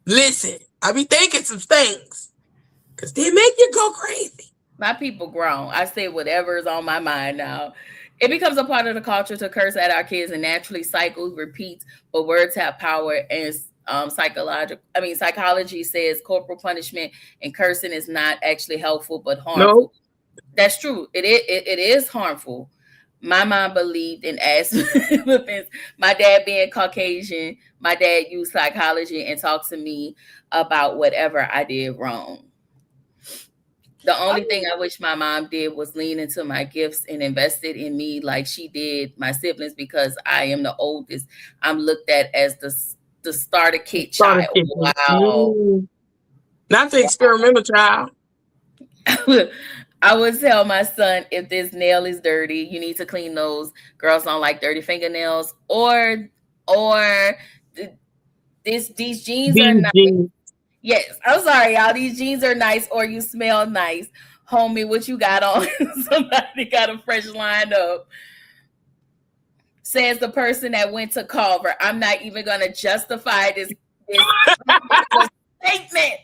[SPEAKER 2] listen, I be thinking some things because they make you go crazy.
[SPEAKER 1] My people grown. I say whatever is on my mind now. It becomes a part of the culture to curse at our kids, and naturally cycles, repeats, but words have power. And psychology says corporal punishment and cursing is not actually helpful, but harmful. No. That's true. It is harmful. My mom believed in ass whippings. My dad being Caucasian, my dad used psychology and talked to me about whatever I did wrong. The only thing I wish my mom did was lean into my gifts and invested in me like she did my siblings, because I am the oldest. I'm looked at as the starter kit child. Wow.
[SPEAKER 2] Not the experimental child.
[SPEAKER 1] I would tell my son, if this nail is dirty, you need to clean those. Girls don't like dirty fingernails. Or these jeans are nice. Yes, I'm sorry, y'all. These jeans are nice, or you smell nice. Homie, what you got on? Somebody got a fresh line up. Says the person that went to Culver. I'm not even going to justify this statement.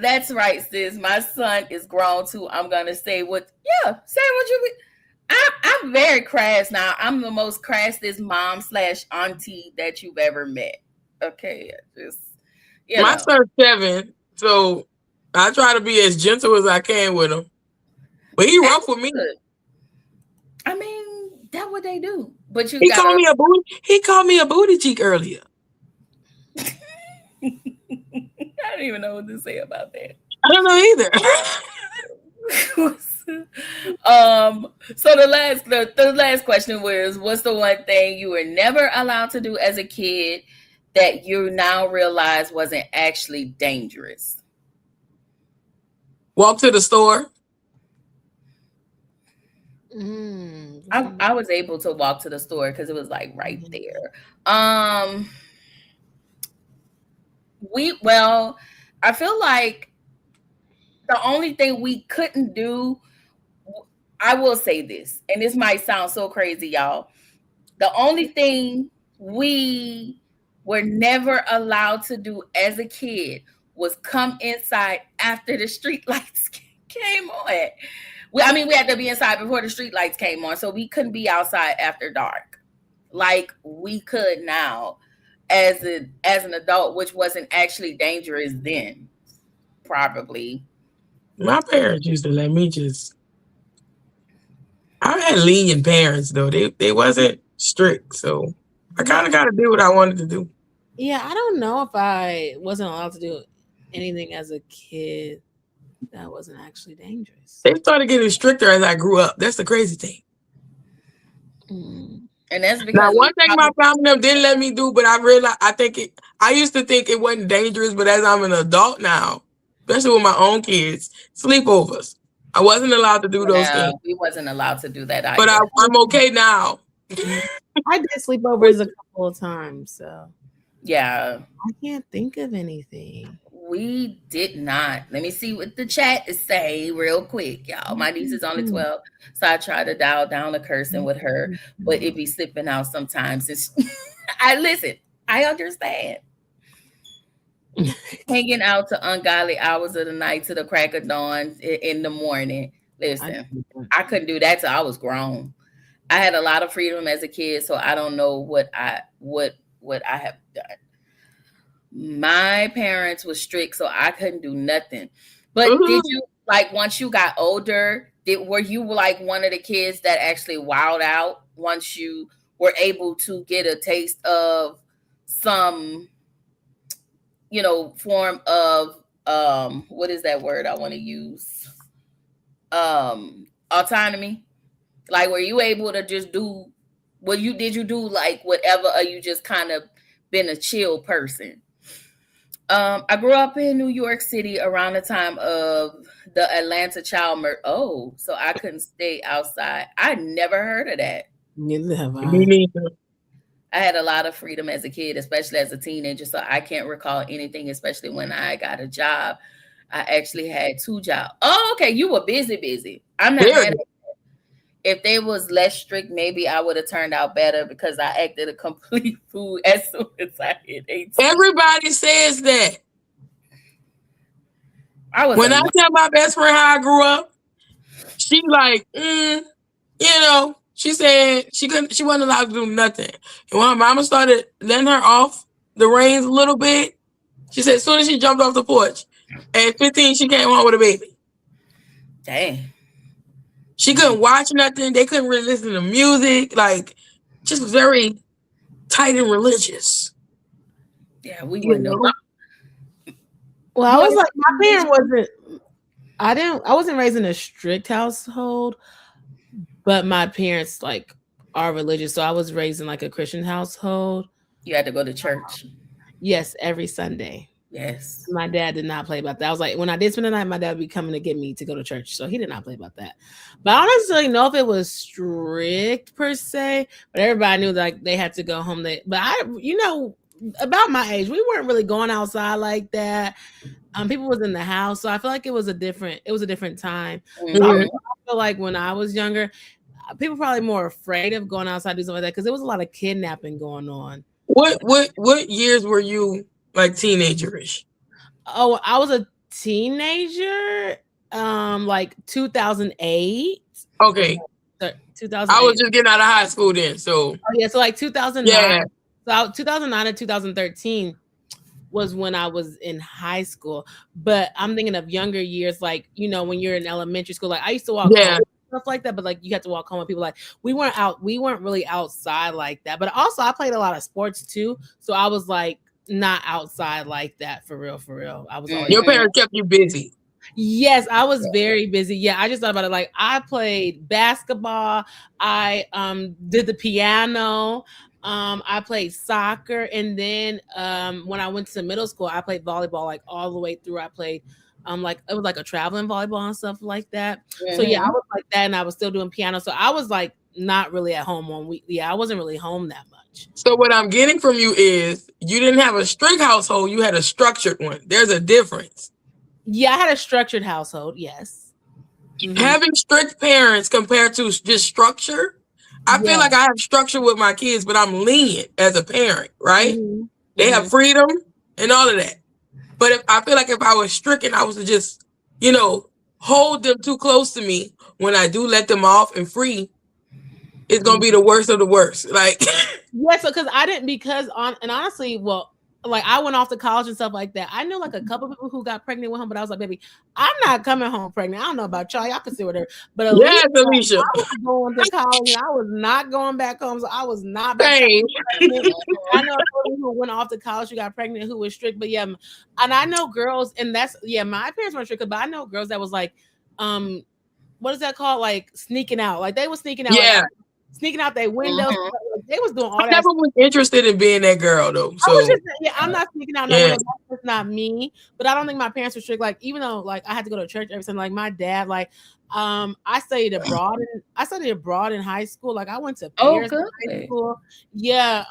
[SPEAKER 1] That's right, sis. My son is grown too. I'm gonna say what you. I'm very crass now. I'm the most crassest mom / auntie that you've ever met. Okay, just
[SPEAKER 2] my son's 7, so I try to be as gentle as I can with him. But he rough with me.
[SPEAKER 1] I mean, that's what they do. But
[SPEAKER 2] he called me a booty cheek earlier.
[SPEAKER 1] I don't even know what to say about that.
[SPEAKER 2] I don't know
[SPEAKER 1] either. So the last question was, what's the one thing you were never allowed to do as a kid that you now realize wasn't actually dangerous?
[SPEAKER 2] Walk to the store.
[SPEAKER 1] I was able to walk to the store because it was like right there. I feel like the only thing we couldn't do, I will say this, and this might sound so crazy, y'all. The only thing we were never allowed to do as a kid was come inside after the street lights came on. We had to be inside before the street lights came on, so we couldn't be outside after dark like we could now as an adult, which wasn't actually dangerous then, probably.
[SPEAKER 2] My parents used to let me I had lenient parents, though. They wasn't strict, so I kind of got to do what I wanted to do.
[SPEAKER 3] Yeah, I don't know if I wasn't allowed to do anything as a kid that wasn't actually dangerous.
[SPEAKER 2] They started getting stricter as I grew up. That's the crazy thing.
[SPEAKER 1] And that's because
[SPEAKER 2] now one thing my family didn't let me do, but I realized I used to think it wasn't dangerous, but as I'm an adult now, especially with my own kids, sleepovers. I wasn't allowed to do those things.
[SPEAKER 1] We wasn't allowed to do that either.
[SPEAKER 2] But I'm okay now.
[SPEAKER 3] I did sleepovers a couple of times, so
[SPEAKER 1] yeah.
[SPEAKER 3] I can't think of anything.
[SPEAKER 1] We did not. Let me see what the chat is saying real quick, y'all. My niece is only 12, so I try to dial down the cursing with her, but it be slipping out sometimes. I understand. Hanging out to ungodly hours of the night to the crack of dawn in the morning. Listen, I couldn't do that till I was grown. I had a lot of freedom as a kid, so I don't know what I have done. My parents were strict, so I couldn't do nothing. But did you, like, once you got older, were you like one of the kids that actually wowed out once you were able to get a taste of some, form of what is that word I want to use? Autonomy. Like, were you able to just do did you do like whatever, or you just kind of been a chill person? I grew up in New York City around the time of the Atlanta child murder. Oh, so I couldn't stay outside. I never heard of that.
[SPEAKER 3] Neither have I.
[SPEAKER 2] Me neither.
[SPEAKER 1] I had a lot of freedom as a kid, especially as a teenager, so I can't recall anything, especially when I got a job. I actually had 2 jobs. Oh, okay, you were busy. I'm not mad at that. If they was less strict, maybe I would have turned out better because I acted a complete fool as soon as I hit 18.
[SPEAKER 2] Everybody says that. When I tell my best friend how I grew up, she like, she said she wasn't allowed to do nothing. And when her mama started letting her off the reins a little bit, she said as soon as she jumped off the porch, at 15, she came home with a baby.
[SPEAKER 1] Dang.
[SPEAKER 2] She couldn't watch nothing. They couldn't really listen to music. Like, just very tight and religious.
[SPEAKER 1] Yeah, we wouldn't know.
[SPEAKER 3] Well, I was like, my parent I wasn't raised in a strict household, but my parents like are religious. So I was raised in like a Christian household.
[SPEAKER 1] You had to go to church.
[SPEAKER 3] Yes, every Sunday.
[SPEAKER 1] Yes.
[SPEAKER 3] My dad did not play about that. I was like, when I did spend the night, my dad would be coming to get me to go to church. So he did not play about that. But I don't necessarily know if it was strict per se, but everybody knew that they had to go home. About my age, we weren't really going outside like that. People was in the house. So I feel like it was a different time.
[SPEAKER 1] Mm-hmm.
[SPEAKER 3] I feel like when I was younger, people probably more afraid of going outside, do something like that, because there was a lot of kidnapping going on.
[SPEAKER 2] What years were you like teenagerish?
[SPEAKER 3] Oh, I was a teenager, like 2008.
[SPEAKER 2] Okay.
[SPEAKER 3] 2008.
[SPEAKER 2] I was just getting out of high school then, so
[SPEAKER 3] so like 2009.
[SPEAKER 2] yeah.
[SPEAKER 3] So 2009 and 2013 was when I was in high school. But I'm thinking of younger years, like, you know, when you're in elementary school. Like I used to walk home, stuff like that, but like you had to walk home with people. Like we weren't really outside like that. But also I played a lot of sports too. So I was like not outside like that for real. I was always
[SPEAKER 2] Your parents kept you busy.
[SPEAKER 3] Yes, I was very busy. Yeah, I just thought about it. Like I played basketball, I did the piano, I played soccer, and then when I went to middle school, I played volleyball like all the way through. I played like it was like a traveling volleyball and stuff like that. So yeah, I was like that, and I was still doing piano. So I was like not really at home on week. Yeah, I wasn't really home that much.
[SPEAKER 2] So what I'm getting from you is you didn't have a strict household, you had a structured one. There's a difference.
[SPEAKER 3] Yeah, I had a structured household, yes.
[SPEAKER 2] Having strict parents compared to just structure, I feel like I have structure with my kids, but I'm lenient as a parent, right? They have freedom and all of that. But I feel like if I was strict and I was to just, you know, hold them too close to me when I do let them off and free, it's going to be the worst of the worst. Like,
[SPEAKER 3] yeah, so honestly, well, like I went off to college and stuff like that. I knew like a couple people who got pregnant with him, but I was like, baby, I'm not coming home pregnant. I don't know about y'all. Y'all can see whatever. But
[SPEAKER 2] Alicia,
[SPEAKER 3] I was going to college and I was not going back home. So I was not back home. I know people who went off to college who got pregnant who was strict, but yeah, and I know girls, and my parents weren't strict, but I know girls that was like, what is that called? Like sneaking out. Like they were sneaking out.
[SPEAKER 2] Yeah.
[SPEAKER 3] Like, sneaking out their windows. They was doing all that.
[SPEAKER 2] I never was interested in being that girl though. So
[SPEAKER 3] I'm not sneaking out no windows. That's not me. But I don't think my parents were strict. Like even though like I had to go to church every time. Like my dad, like I studied abroad. In high school. Like I went to Paris high school. Yeah.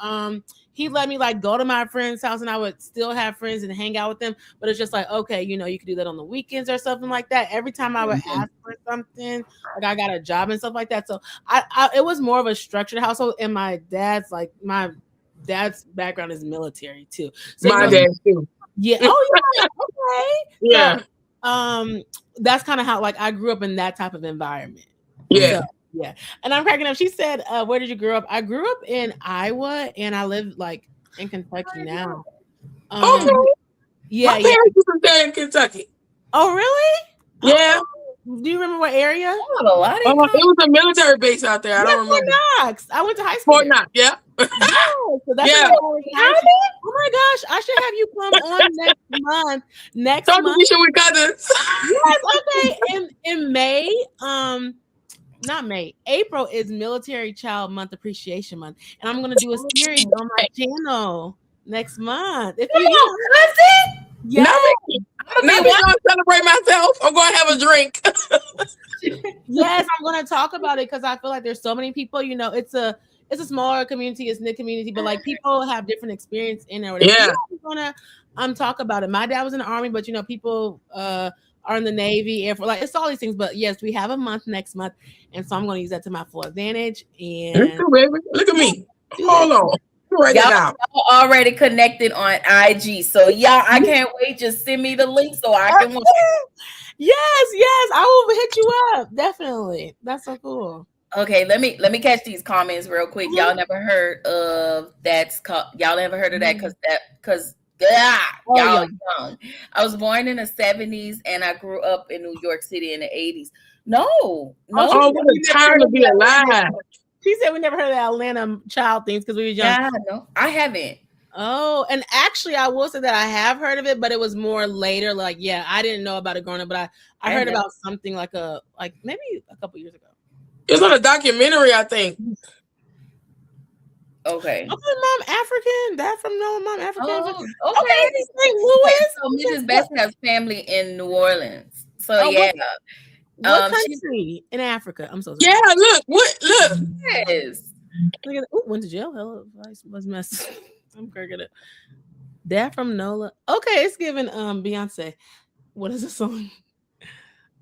[SPEAKER 3] He let me like go to my friend's house and I would still have friends and hang out with them. But it's just like, okay, you know, you could do that on the weekends or something like that. Every time I would ask for something, like I got a job and stuff like that. So it was more of a structured household. And my dad's background is military too. So,
[SPEAKER 2] my dad too.
[SPEAKER 3] Yeah. Oh yeah. Okay.
[SPEAKER 2] Yeah.
[SPEAKER 3] So, that's kind of how like I grew up in that type of environment.
[SPEAKER 2] Yeah.
[SPEAKER 3] So, yeah, and I'm cracking up. She said, "Where did you grow up?" I grew up in Iowa, and I live like in Kentucky now.
[SPEAKER 2] Okay.
[SPEAKER 3] Yeah,
[SPEAKER 2] my parents used to stay in Kentucky.
[SPEAKER 3] Oh, really?
[SPEAKER 2] Yeah.
[SPEAKER 3] Do you remember what area?
[SPEAKER 1] A lot
[SPEAKER 2] it was a military base out there. I don't remember.
[SPEAKER 3] Fort Knox. I went to high school.
[SPEAKER 2] Fort Knox. Yeah.
[SPEAKER 3] So that's oh my gosh! I should have you come on next month.
[SPEAKER 2] We cousins.
[SPEAKER 3] Yes. Okay. In May. Not May. April is Military Child Month Appreciation Month, and I'm gonna do a series on my channel next month. If you cousin,
[SPEAKER 2] I'm gonna celebrate myself. I'm gonna have a drink.
[SPEAKER 3] Yes, I'm gonna talk about it because I feel like there's so many people. You know, it's a smaller community, it's a community, but like people have different experience in there.
[SPEAKER 2] Yeah,
[SPEAKER 3] I'm gonna talk about it. My dad was in the Army, but you know, people are in the Navy, Air Force, like it's all these things. But yes, we have a month next month, and so I'm going to use that to my full advantage. And
[SPEAKER 2] look at me. Hold on. Right
[SPEAKER 1] y'all already connected on IG, so y'all, I can't wait. Just send me the link so I can watch.
[SPEAKER 3] Yes, I will hit you up. Definitely, that's so cool.
[SPEAKER 1] Okay, let me catch these comments real quick. Y'all never heard of y'all never heard of that because y'all are young. I was born in the 70s and I grew up in New York City in the 80s. No.
[SPEAKER 2] Oh, what a time to be alive.
[SPEAKER 3] She said we never heard of the Atlanta child things because we were young.
[SPEAKER 1] Yeah, no, I haven't.
[SPEAKER 3] Oh, and actually I will say that I have heard of it, but it was more later. Like, yeah, I didn't know about it growing up, but I heard about something like maybe a couple years ago.
[SPEAKER 2] It was on a documentary, I think.
[SPEAKER 1] Okay.
[SPEAKER 3] Mom African. Dad from Noah, Mom African.
[SPEAKER 1] Oh, okay. So Mrs. Best has family in New Orleans. So yeah.
[SPEAKER 3] What country in Africa? I'm so sorry.
[SPEAKER 2] Yeah, look.
[SPEAKER 1] Yes.
[SPEAKER 3] Look at went to jail. Hello, was mess. I'm cracking it. Dad from NOLA. Okay, it's giving Beyonce. What is the song?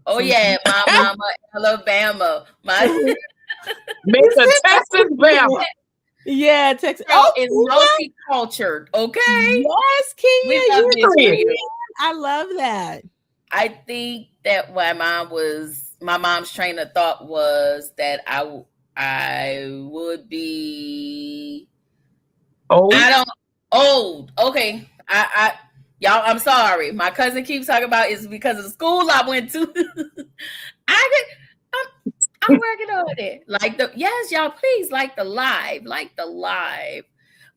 [SPEAKER 1] Oh yeah, my mama, Alabama. My
[SPEAKER 2] Texas Bama.
[SPEAKER 3] Yeah, Texas.
[SPEAKER 1] Girl is multicultural. Okay.
[SPEAKER 3] Yes, Kenya.
[SPEAKER 1] We love this for you.
[SPEAKER 3] I love that.
[SPEAKER 1] I think that my mom's train of thought was that I would be
[SPEAKER 2] old.
[SPEAKER 1] Old. Okay. Y'all, I'm sorry. My cousin keeps talking about it's because of the school I went to. I'm working on it. Yes, y'all, please like the live.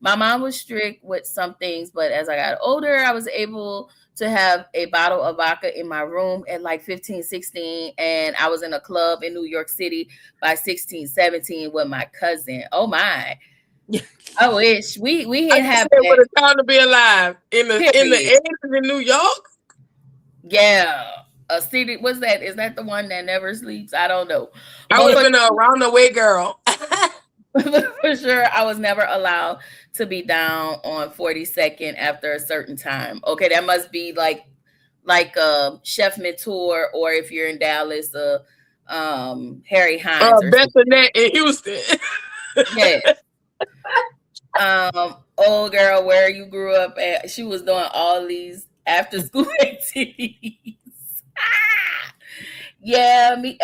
[SPEAKER 1] My mom was strict with some things, but as I got older, I was able to have a bottle of vodka in my room at like 15, 16. And I was in a club in New York City by 16, 17 with my cousin. Oh my. I wish we didn't have that.
[SPEAKER 2] What a time to be alive in the 80s in New York.
[SPEAKER 1] Yeah. A city, what's that? Is that the one that never sleeps? I don't know.
[SPEAKER 2] I would have been a round the way girl.
[SPEAKER 1] For sure, I was never allowed to be down on 42nd after a certain time. Okay, that must be like Chef Mentor, or if you're in Dallas, Harry Hines.
[SPEAKER 2] Bethany in Houston.
[SPEAKER 1] Yeah. Old girl, where you grew up at, she was doing all these after school activities. Yeah, me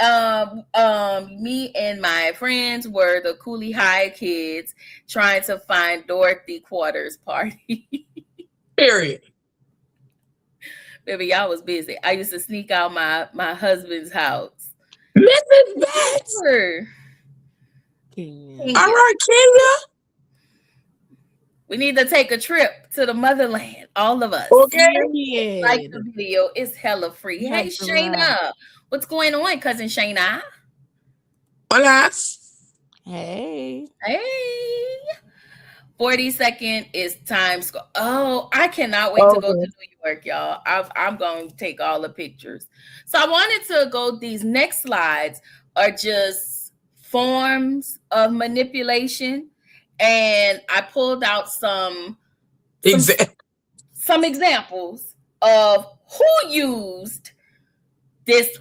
[SPEAKER 1] and my friends were the Cooley High kids trying to find Dorothy Quarters party.
[SPEAKER 2] Period.
[SPEAKER 1] Baby, y'all was busy. I used to sneak out my husband's house.
[SPEAKER 2] Mrs. Betts. All right, Kenya.
[SPEAKER 1] We need to take a trip to the motherland, all of us.
[SPEAKER 2] Okay.
[SPEAKER 1] Like the video, it's hella free. Hey, Shayna. What's going on, cousin Shayna?
[SPEAKER 2] Hola.
[SPEAKER 3] Hey.
[SPEAKER 1] 42nd is Times Square. Oh, I cannot wait to go to New York, y'all. I'm going to take all the pictures. So I wanted to go, these next slides are just forms of manipulation. And I pulled out some examples of who used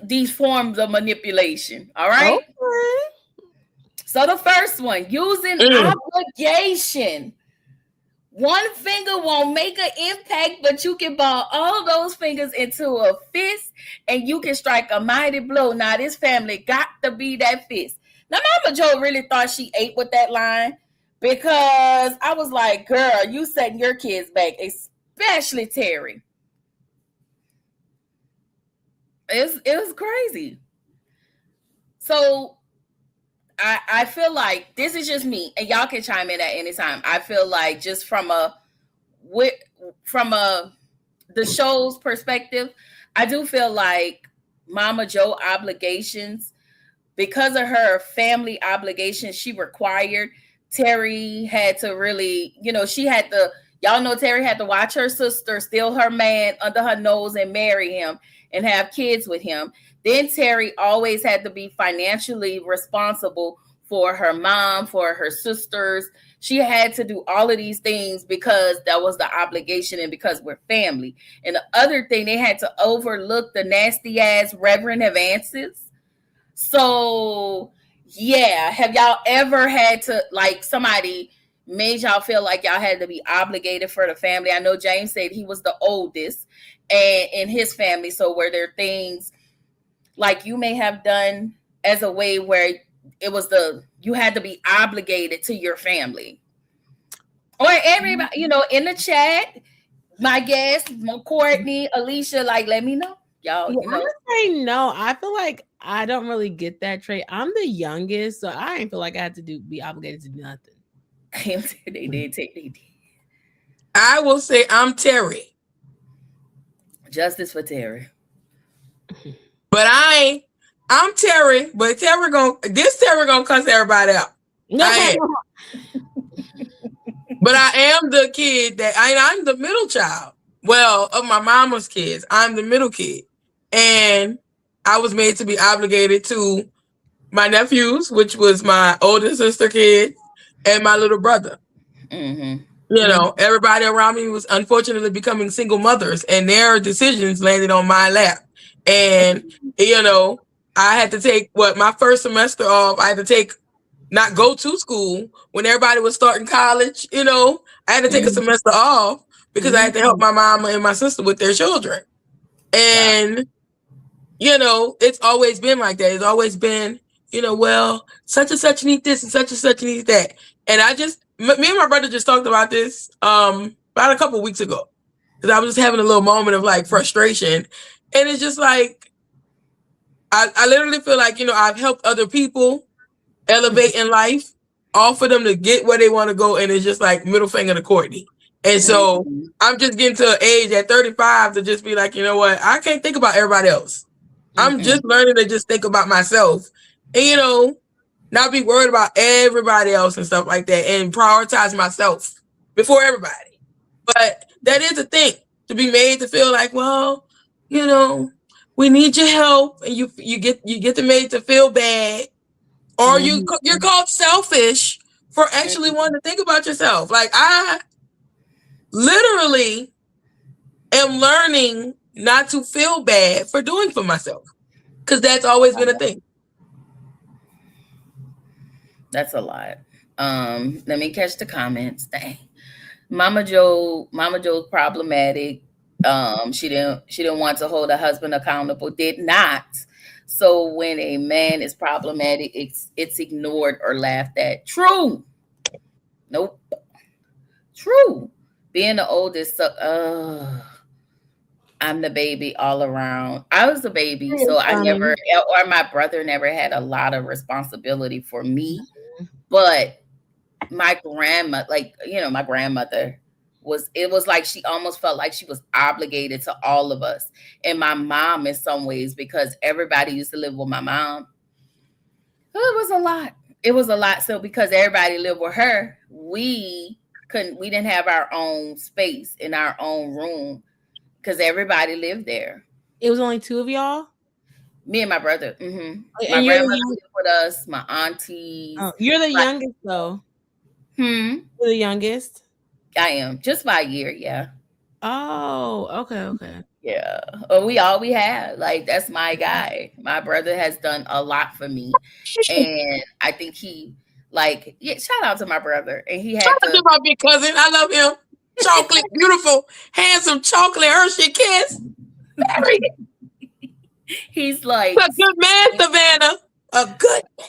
[SPEAKER 1] these forms of manipulation. All right. Okay. So the first one, using obligation. One finger won't make an impact, but you can ball all those fingers into a fist and you can strike a mighty blow. Now this family got to be that fist. Now Mama Jo really thought she ate with that line, because I was like, girl, you setting your kids back, especially Terry. It was crazy. So I feel like this is just me, and y'all can chime in at any time. I feel like just from the show's perspective, I do feel like Mama Jo obligations, because of her family obligations, she required Terry had to really, y'all know Terry had to watch her sister steal her man under her nose and marry him and have kids with him. Then Terry always had to be financially responsible for her mom, for her sisters. She had to do all of these things because that was the obligation and because we're family. And the other thing, they had to overlook the nasty ass reverend advances. So yeah, have y'all ever had to, like, somebody made y'all feel like y'all had to be obligated for the family? I know James said he was the oldest and in his family. So were there things like you may have done as a way where it was you had to be obligated to your family? Or everybody, in the chat, my guest, Courtney, Alicia, like, let me know. Y'all,
[SPEAKER 3] I'm gonna say no. I feel like I don't really get that trait. I'm the youngest, so I ain't feel like I had to be obligated to do nothing.
[SPEAKER 1] They did.
[SPEAKER 2] I will say I'm Terry.
[SPEAKER 1] Justice for Terry.
[SPEAKER 2] But I'm Terry, but Terry gonna cuss everybody out. But I am the kid that I'm the middle child. Well, of my mama's kids, I'm the middle kid. And I was made to be obligated to my nephews, which was my older sister kid, and my little brother.
[SPEAKER 1] Mm-hmm.
[SPEAKER 2] Everybody around me was unfortunately becoming single mothers, and their decisions landed on my lap. And, I had to take my first semester off. I had to take not go to school when everybody was starting college. You know, I had to take a semester off because I had to help my mama and my sister with their children. And, you know, it's always been like that. It's always been, you know, well, such and such need this and such need that. And me and my brother just talked about this about a couple of weeks ago. Because I was just having a little moment of like frustration. And it's just like, I literally feel like, you know, I've helped other people elevate in life, all for them to get where they want to go. And it's just like middle finger to Courtney. And so I'm just getting to an age at 35 to just be like, you know what? I can't think about everybody else. I'm just learning to just think about myself and, you know, not be worried about everybody else and stuff like that and prioritize myself before everybody. But that is a thing, to be made to feel like, well, you know, we need your help, and you get the made to feel bad, or you're called selfish for actually wanting to think about yourself. Like, I literally am learning not to feel bad for doing for myself, because that's always been a thing.
[SPEAKER 1] That's a lot. Let me catch the comments. Dang. Mama Joe's problematic. She didn't want to hold her husband accountable. Did not. So when a man is problematic, it's ignored or laughed at. True. Nope. True. Being the oldest, I'm the baby all around. I was the baby, so I never, or my brother never had a lot of responsibility for me. But my grandma, like, you know, my grandmother it was like she almost felt like she was obligated to all of us. And my mom in some ways, because everybody used to live with my mom. It was a lot. It was a lot. So because everybody lived with her, we didn't have our own space in our own room because everybody lived there.
[SPEAKER 3] It was only two of y'all?
[SPEAKER 1] Me and my brother. Mm-hmm. My grandmother lived with us, my aunties.
[SPEAKER 3] Oh, you're the youngest, though. You're the youngest?
[SPEAKER 1] I am. Just by a year, yeah.
[SPEAKER 3] Oh, okay.
[SPEAKER 1] Yeah. We all we had. Like, that's my guy. My brother has done a lot for me. And I think he, like, shout out to my brother. And he had
[SPEAKER 2] shout out to my big cousin. I love him. Chocolate, beautiful, handsome, chocolate Hershey kiss.
[SPEAKER 1] He's like
[SPEAKER 2] a good man, Savannah. A good man.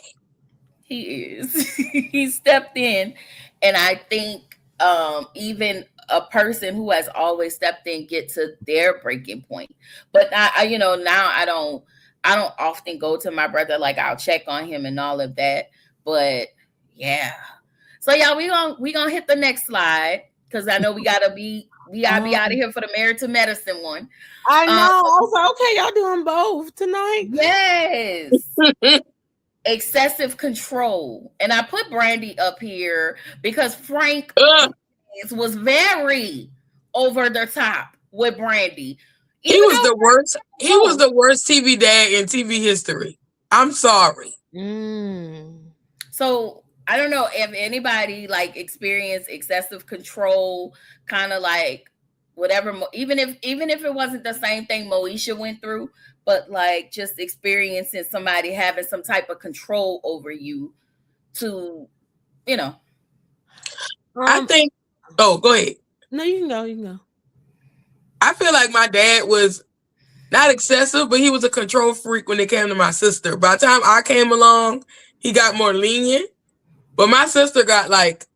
[SPEAKER 1] He is. He stepped in, and I think even a person who has always stepped in get to their breaking point. But now I don't often go to my brother. Like, I'll check on him and all of that. But yeah. So y'all, we gonna hit the next slide, because I know we gotta be out of here for the Married to Medicine one.
[SPEAKER 3] I know. I was like, okay, y'all doing both tonight?
[SPEAKER 1] Yes. Excessive control. And I put Brandy up here because Frank was very over the top with Brandy.
[SPEAKER 2] He was the worst. He was the worst TV dad in TV history. I'm sorry.
[SPEAKER 1] So I don't know if anybody like experienced excessive control, kind of like whatever, even if it wasn't the same thing Moesha went through, but like just experiencing somebody having some type of control over you to, you know.
[SPEAKER 2] I think, go ahead.
[SPEAKER 3] No, you can go.
[SPEAKER 2] I feel like my dad was not excessive, but he was a control freak when it came to my sister. By the time I came along, he got more lenient. But my sister got like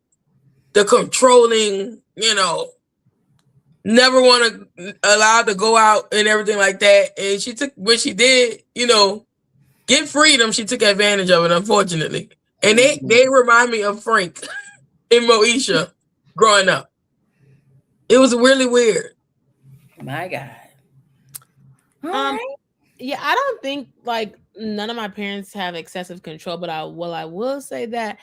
[SPEAKER 2] the controlling, you know, never want to allow to go out and everything like that. And when she did, you know, get freedom, she took advantage of it, unfortunately. And they remind me of Frank and Moesha growing up. It was really weird.
[SPEAKER 1] My God.
[SPEAKER 3] Yeah, I don't think like none of my parents have excessive control, but I will say that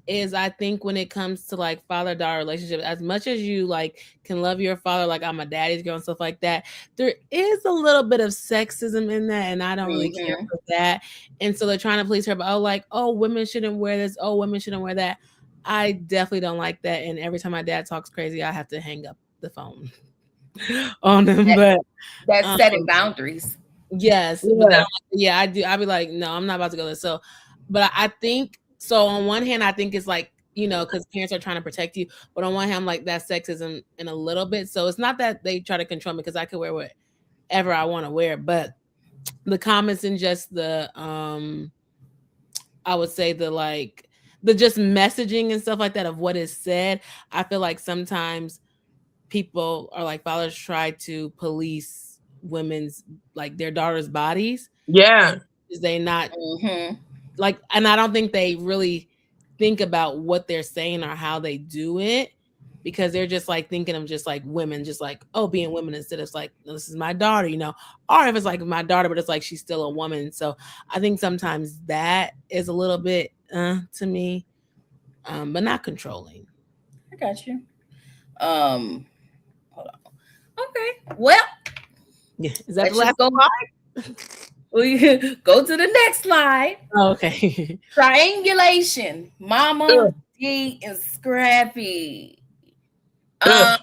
[SPEAKER 3] is I think when it comes to like father-daughter relationship, as much as you like can love your father, like I'm a daddy's girl and stuff like that, there is a little bit of sexism in that, and I don't really care for that. And so they're trying to please her, but women shouldn't wear this, women shouldn't wear that. I definitely don't like that. And every time my dad talks crazy, I have to hang up the phone on him. But
[SPEAKER 1] that's setting boundaries.
[SPEAKER 3] Yes. Yeah. But I do. I'd be like, no, I'm not about to go there. So, but I think So on one hand, I think it's like, because parents are trying to protect you, but on one hand, I'm like, that's sexism in a little bit. So it's not that they try to control me, because I could wear whatever I want to wear, but the comments and just the I would say the just messaging and stuff like that of what is said, I feel like sometimes people are like, fathers try to police women's, like, their daughters' bodies.
[SPEAKER 2] Yeah.
[SPEAKER 3] Is they not like, and I don't think they really think about what they're saying or how they do it, because they're just like thinking of just like women, just like, oh, being women, instead of like, no, this is my daughter, or if it's like my daughter, but it's like she's still a woman. So I think sometimes that is a little bit to me, but not controlling.
[SPEAKER 1] I got you. Hold on. Okay. Well,
[SPEAKER 3] yeah. Is that the last slide?
[SPEAKER 1] We go to the next slide.
[SPEAKER 3] Oh, okay.
[SPEAKER 1] Triangulation. Mama D and Scrappy. I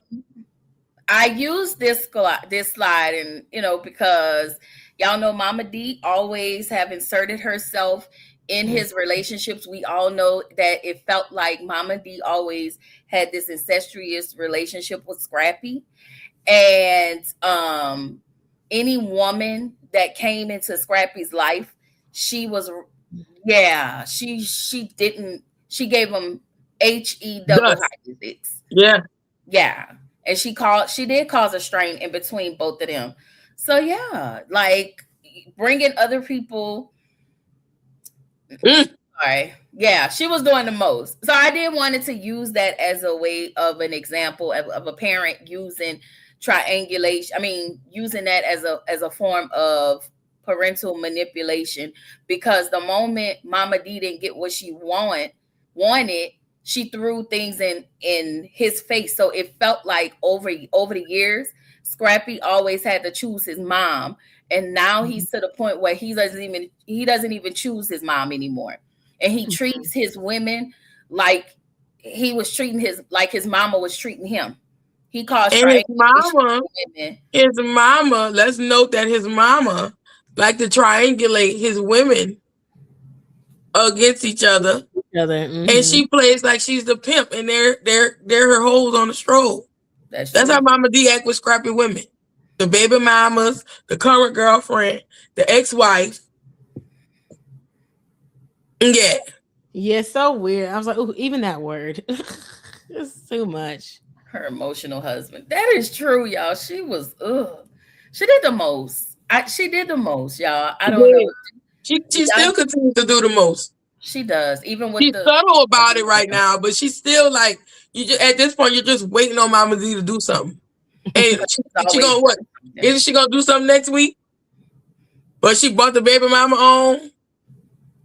[SPEAKER 1] use this slide, and because y'all know Mama D always have inserted herself in his relationships. We all know that it felt like Mama D always had this incestuous relationship with Scrappy, and any woman that came into Scrappy's life, she was, she gave him HE double high-6. Yeah. And she did cause a strain in between both of them. So yeah, like bringing other people. Sorry. Yeah, she was doing the most. So I did wanted to use that as a way of an example of a parent using triangulation. I mean, using that as a form of parental manipulation, because the moment Mama D didn't get what she wanted, she threw things in his face. So it felt like over the years, Scrappy always had to choose his mom, and now he's to the point where he doesn't even choose his mom anymore, and he treats his women like he was treating his mama was treating him. He calls
[SPEAKER 2] his mama. Let's note that his mama like to triangulate his women against each other. And she plays like she's the pimp, and they're her hoes on the stroll. That's how Mama D act with Scrappy women. The baby mamas, the current girlfriend, the ex-wife. Yeah.
[SPEAKER 3] Yeah, so weird. I was like, ooh, even that word. It's too much.
[SPEAKER 1] Her emotional husband. That is true, y'all. She was, she did the most. She did the most, y'all. I don't know.
[SPEAKER 2] She still continues to do the most.
[SPEAKER 1] She does, even with
[SPEAKER 2] she's subtle about it right now, but she's still like, at this point, you're just waiting on Mama D to do something. And she gonna what? Isn't she gonna do something next week? But she brought the baby mama on.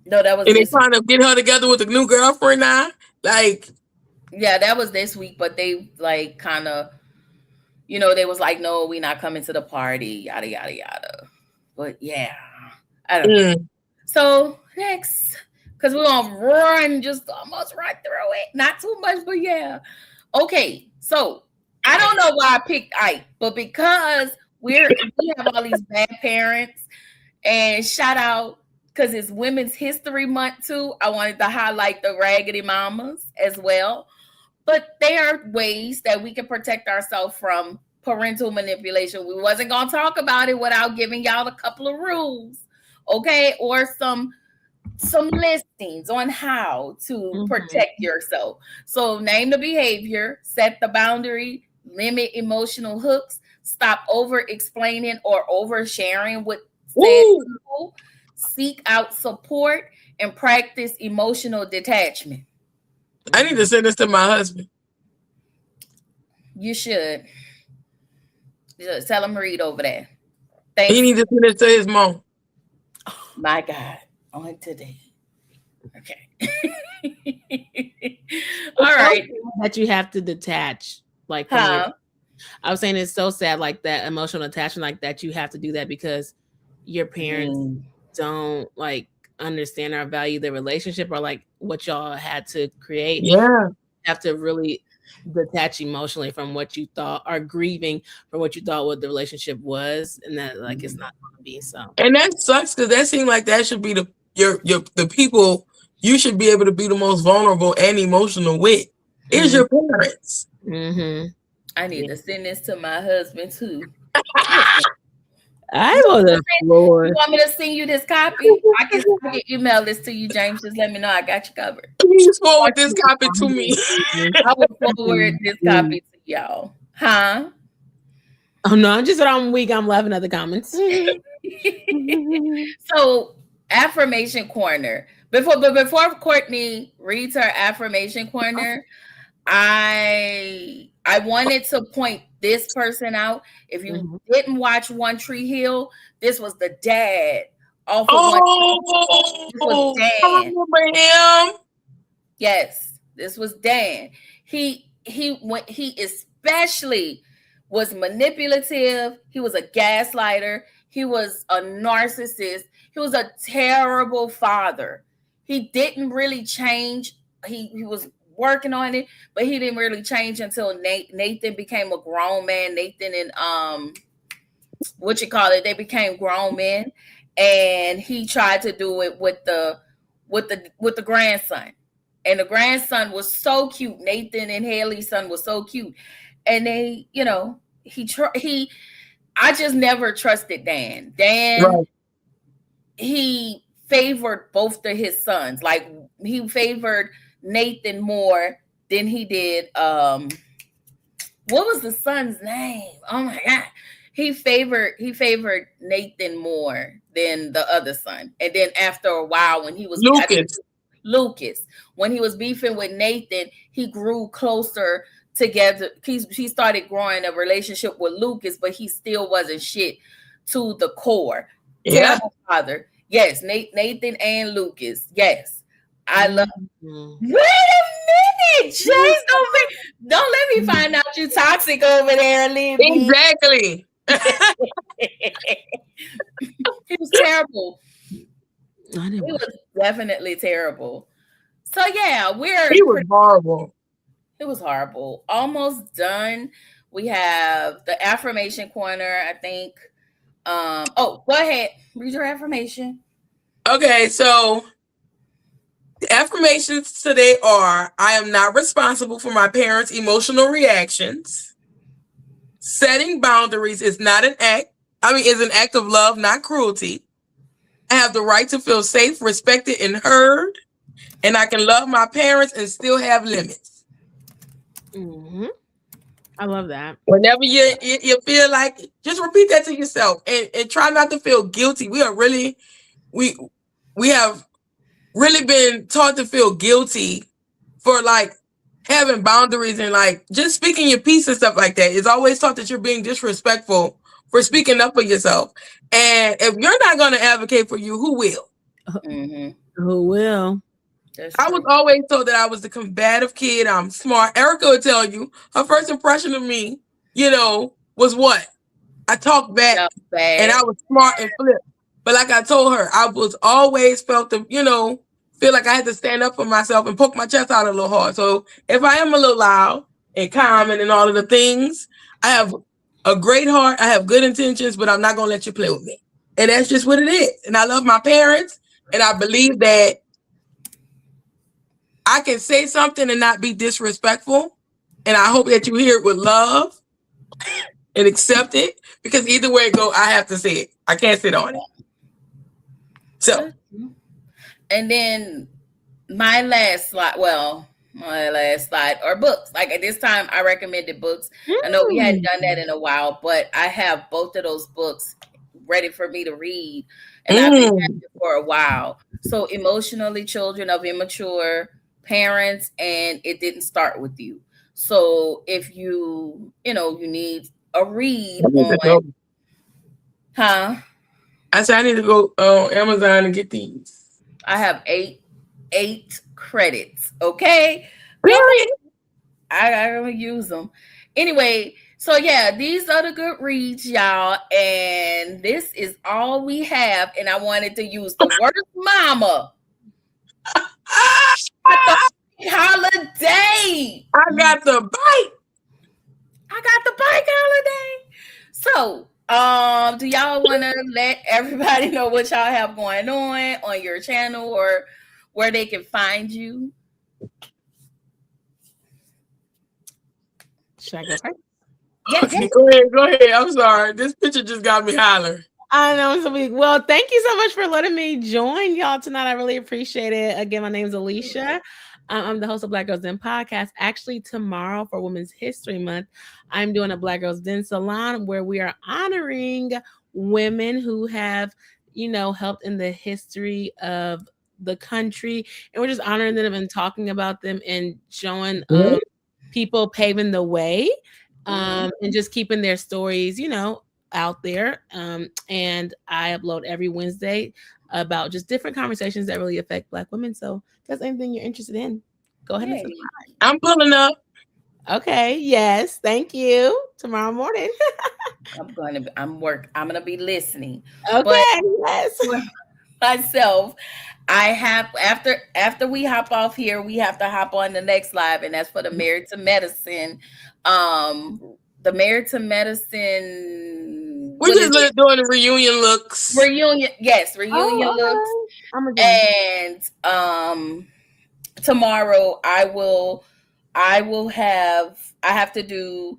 [SPEAKER 1] No, that was.
[SPEAKER 2] And they're trying to get her together with a new girlfriend now. Like,
[SPEAKER 1] yeah, that was this week, but they like kind of, they was like, no, we not coming to the party, yada yada yada. But yeah, I don't know. So next. Because we're going to run just almost right through it. Not too much, but yeah. Okay, so I don't know why I picked Ike, but because we have all these bad parents, and shout out, because it's Women's History Month too, I wanted to highlight the raggedy mamas as well. But there are ways that we can protect ourselves from parental manipulation. We wasn't going to talk about it without giving y'all a couple of rules, okay? Or some listings on how to protect yourself. So name the behavior, set the boundary, limit emotional hooks, stop over explaining or oversharing with said people, seek out support, and practice emotional detachment.
[SPEAKER 2] I need to send this to my husband.
[SPEAKER 1] You should. Just tell him to read over that.
[SPEAKER 2] He needs to send it to his mom.
[SPEAKER 1] My God. On today. Okay. All right.
[SPEAKER 3] That you have to detach. Like, I was saying, it's so sad, like that emotional attachment, like that you have to do that because your parents don't like understand or value the relationship or like what y'all had to create.
[SPEAKER 2] Yeah.
[SPEAKER 3] You have to really detach emotionally from what you thought, or grieving from what you thought what the relationship was, and that like it's not going to be so.
[SPEAKER 2] And that sucks because that seemed like that should be the people you should be able to be the most vulnerable and emotional with is your parents.
[SPEAKER 3] Mm-hmm.
[SPEAKER 1] I need to send this to my husband too.
[SPEAKER 3] I was a Lord.
[SPEAKER 1] You want me to send you this copy? I can email this to you, James. Just let me know. I got you covered.
[SPEAKER 2] Please forward this copy to me.
[SPEAKER 1] I will forward this copy to y'all. Huh?
[SPEAKER 3] Oh no, just when I'm weak, I'm laughing at the comments.
[SPEAKER 1] So, affirmation corner. Before Courtney reads her affirmation corner, I wanted to point this person out. If you didn't watch One Tree Hill, this was the dad off of One Tree Hill. This was Dan.
[SPEAKER 2] I remember him.
[SPEAKER 1] Yes, this was Dan. He especially was manipulative. He was a gaslighter. He was a narcissist. He was a terrible father. He didn't really change. He was working on it, but he didn't really change until Nathan became a grown man. Nathan and they became grown men, and he tried to do it with the grandson. And the grandson was so cute. Nathan and Haley's son was so cute. And they, I just never trusted Dan. Dan, he favored both of his sons. Like, he favored Nathan more than he did. What was the son's name? Oh my God. He favored Nathan more than the other son. And then after a while, when he was Lucas, when he was beefing with Nathan, he grew closer together. He started growing a relationship with Lucas, but he still wasn't shit to the core.
[SPEAKER 2] Yeah.
[SPEAKER 1] Father. Yes, Nathan and Lucas. Yes. I love. Wait a minute, James. Don't let me find out you toxic over there and leave me.
[SPEAKER 2] Exactly.
[SPEAKER 1] He was terrible. He was definitely terrible. So yeah,
[SPEAKER 2] he was horrible.
[SPEAKER 1] It was horrible. Almost done. We have the affirmation corner, I think. Go ahead. Read your affirmation.
[SPEAKER 2] Okay, so the affirmations today are: I am not responsible for my parents' emotional reactions. Setting boundaries is not an act. Is an act of love, not cruelty. I have the right to feel safe, respected, and heard. And I can love my parents and still have limits.
[SPEAKER 3] Mm-hmm. I love that.
[SPEAKER 2] Whenever you feel like, just repeat that to yourself and try not to feel guilty. We have really been taught to feel guilty for like having boundaries and like just speaking your piece and stuff like that. It's always taught that you're being disrespectful for speaking up for yourself. And if you're not going to advocate for you, who will?
[SPEAKER 1] Mm-hmm.
[SPEAKER 3] Who will?
[SPEAKER 2] I was always told that I was the combative kid. I'm smart. Erica would tell you her first impression of me, was what? I talked back and I was smart and flipped. But like I told her, I was always felt to, feel like I had to stand up for myself and poke my chest out a little hard. So if I am a little loud and common and all of the things, I have a great heart. I have good intentions, but I'm not going to let you play with me. And that's just what it is. And I love my parents. And I believe that I can say something and not be disrespectful. And I hope that you hear it with love and accept it. Because either way it go, I have to say it. I can't sit on it. So.
[SPEAKER 1] And then my last slide are books. Like at this time, I recommended books. I know we hadn't done that in a while, but I have both of those books ready for me to read. And I've been at it for a while. So Emotionally Children of Immature Parents, and It Didn't Start With You. So if you need a read on,
[SPEAKER 2] I said I need to go on Amazon and get these.
[SPEAKER 1] I have eight credits. Okay, I gotta use them anyway. So yeah, these are the good reads, y'all, and this is all we have. And I wanted to use the worst mama. Holiday.
[SPEAKER 2] I got the bike
[SPEAKER 1] holiday. So, do y'all want to let everybody know what y'all have going on your channel or where they can find you.
[SPEAKER 3] Should I go first?
[SPEAKER 1] Yeah,
[SPEAKER 2] okay, go ahead. I'm sorry. This picture just got me hollering.
[SPEAKER 3] I know. Well, thank you so much for letting me join y'all tonight. I really appreciate it. Again, my name is Alicia. I'm the host of Black Girls Den podcast. Actually, tomorrow for Women's History Month, I'm doing a Black Girls Den salon where we are honoring women who have, helped in the history of the country. And we're just honoring them and talking about them and showing people paving the way and just keeping their stories, out there. And I upload every Wednesday about just different conversations that really affect Black women. So if that's anything you're interested in, go ahead and subscribe.
[SPEAKER 2] I'm pulling up.
[SPEAKER 3] Okay. Yes. Thank you. Tomorrow morning.
[SPEAKER 1] I'm gonna be listening.
[SPEAKER 3] Okay.
[SPEAKER 1] But
[SPEAKER 3] yes.
[SPEAKER 1] For myself, I have after we hop off here, we have to hop on the next live, and that's for the Married to Medicine. The Married to Medicine.
[SPEAKER 2] We're just doing the reunion looks.
[SPEAKER 1] Reunion looks. And tomorrow I have to do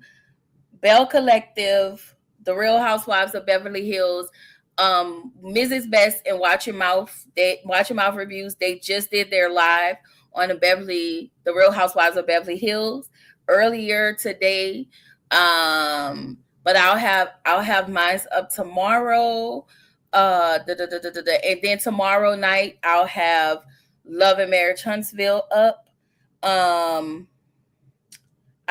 [SPEAKER 1] Bell Collective, The Real Housewives of Beverly Hills, Mrs. Best, and Watch Your Mouth. Watch Your Mouth reviews. They just did their live on the Real Housewives of Beverly Hills earlier today. But I'll have mine up tomorrow. And then tomorrow night I'll have Love and Marriage Huntsville up. I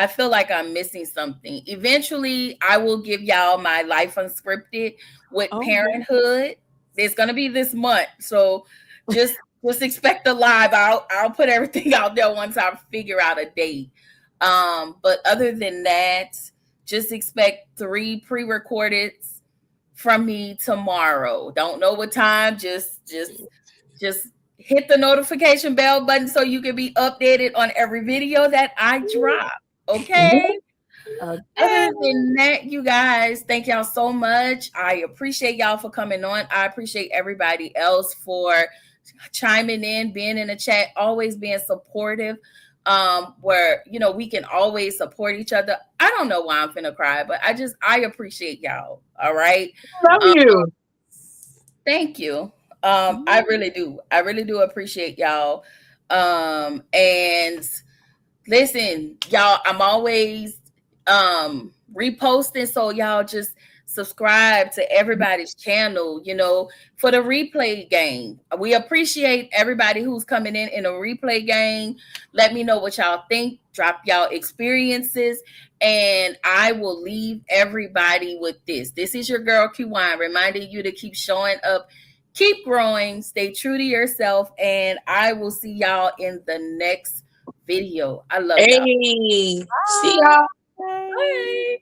[SPEAKER 1] feel like I'm missing something. Eventually, I will give y'all my Life Unscripted with Parenthood. It's gonna be this month, so just expect a live. I'll put everything out there once I figure out a date. But other than that, just expect 3 pre-recordeds from me tomorrow. Don't know what time. Just hit the notification bell button so you can be updated on every video that I drop. Okay. Other than that, you guys, thank y'all so much. I appreciate y'all for coming on. I appreciate everybody else for chiming in, being in the chat, always being supportive. Where we can always support each other. I don't know why I'm finna cry, but I appreciate y'all. All right.
[SPEAKER 2] Love you.
[SPEAKER 1] Thank you. I really do appreciate y'all. And listen, y'all, I'm always reposting, so y'all just subscribe to everybody's channel, for the replay game. We appreciate everybody who's coming in a replay game. Let me know what y'all think. Drop y'all experiences, and I will leave everybody with this. This is your girl Q1 reminding you to keep showing up, keep growing, stay true to yourself, and I will see y'all in the next video. I love y'all.
[SPEAKER 2] See y'all.
[SPEAKER 1] Bye.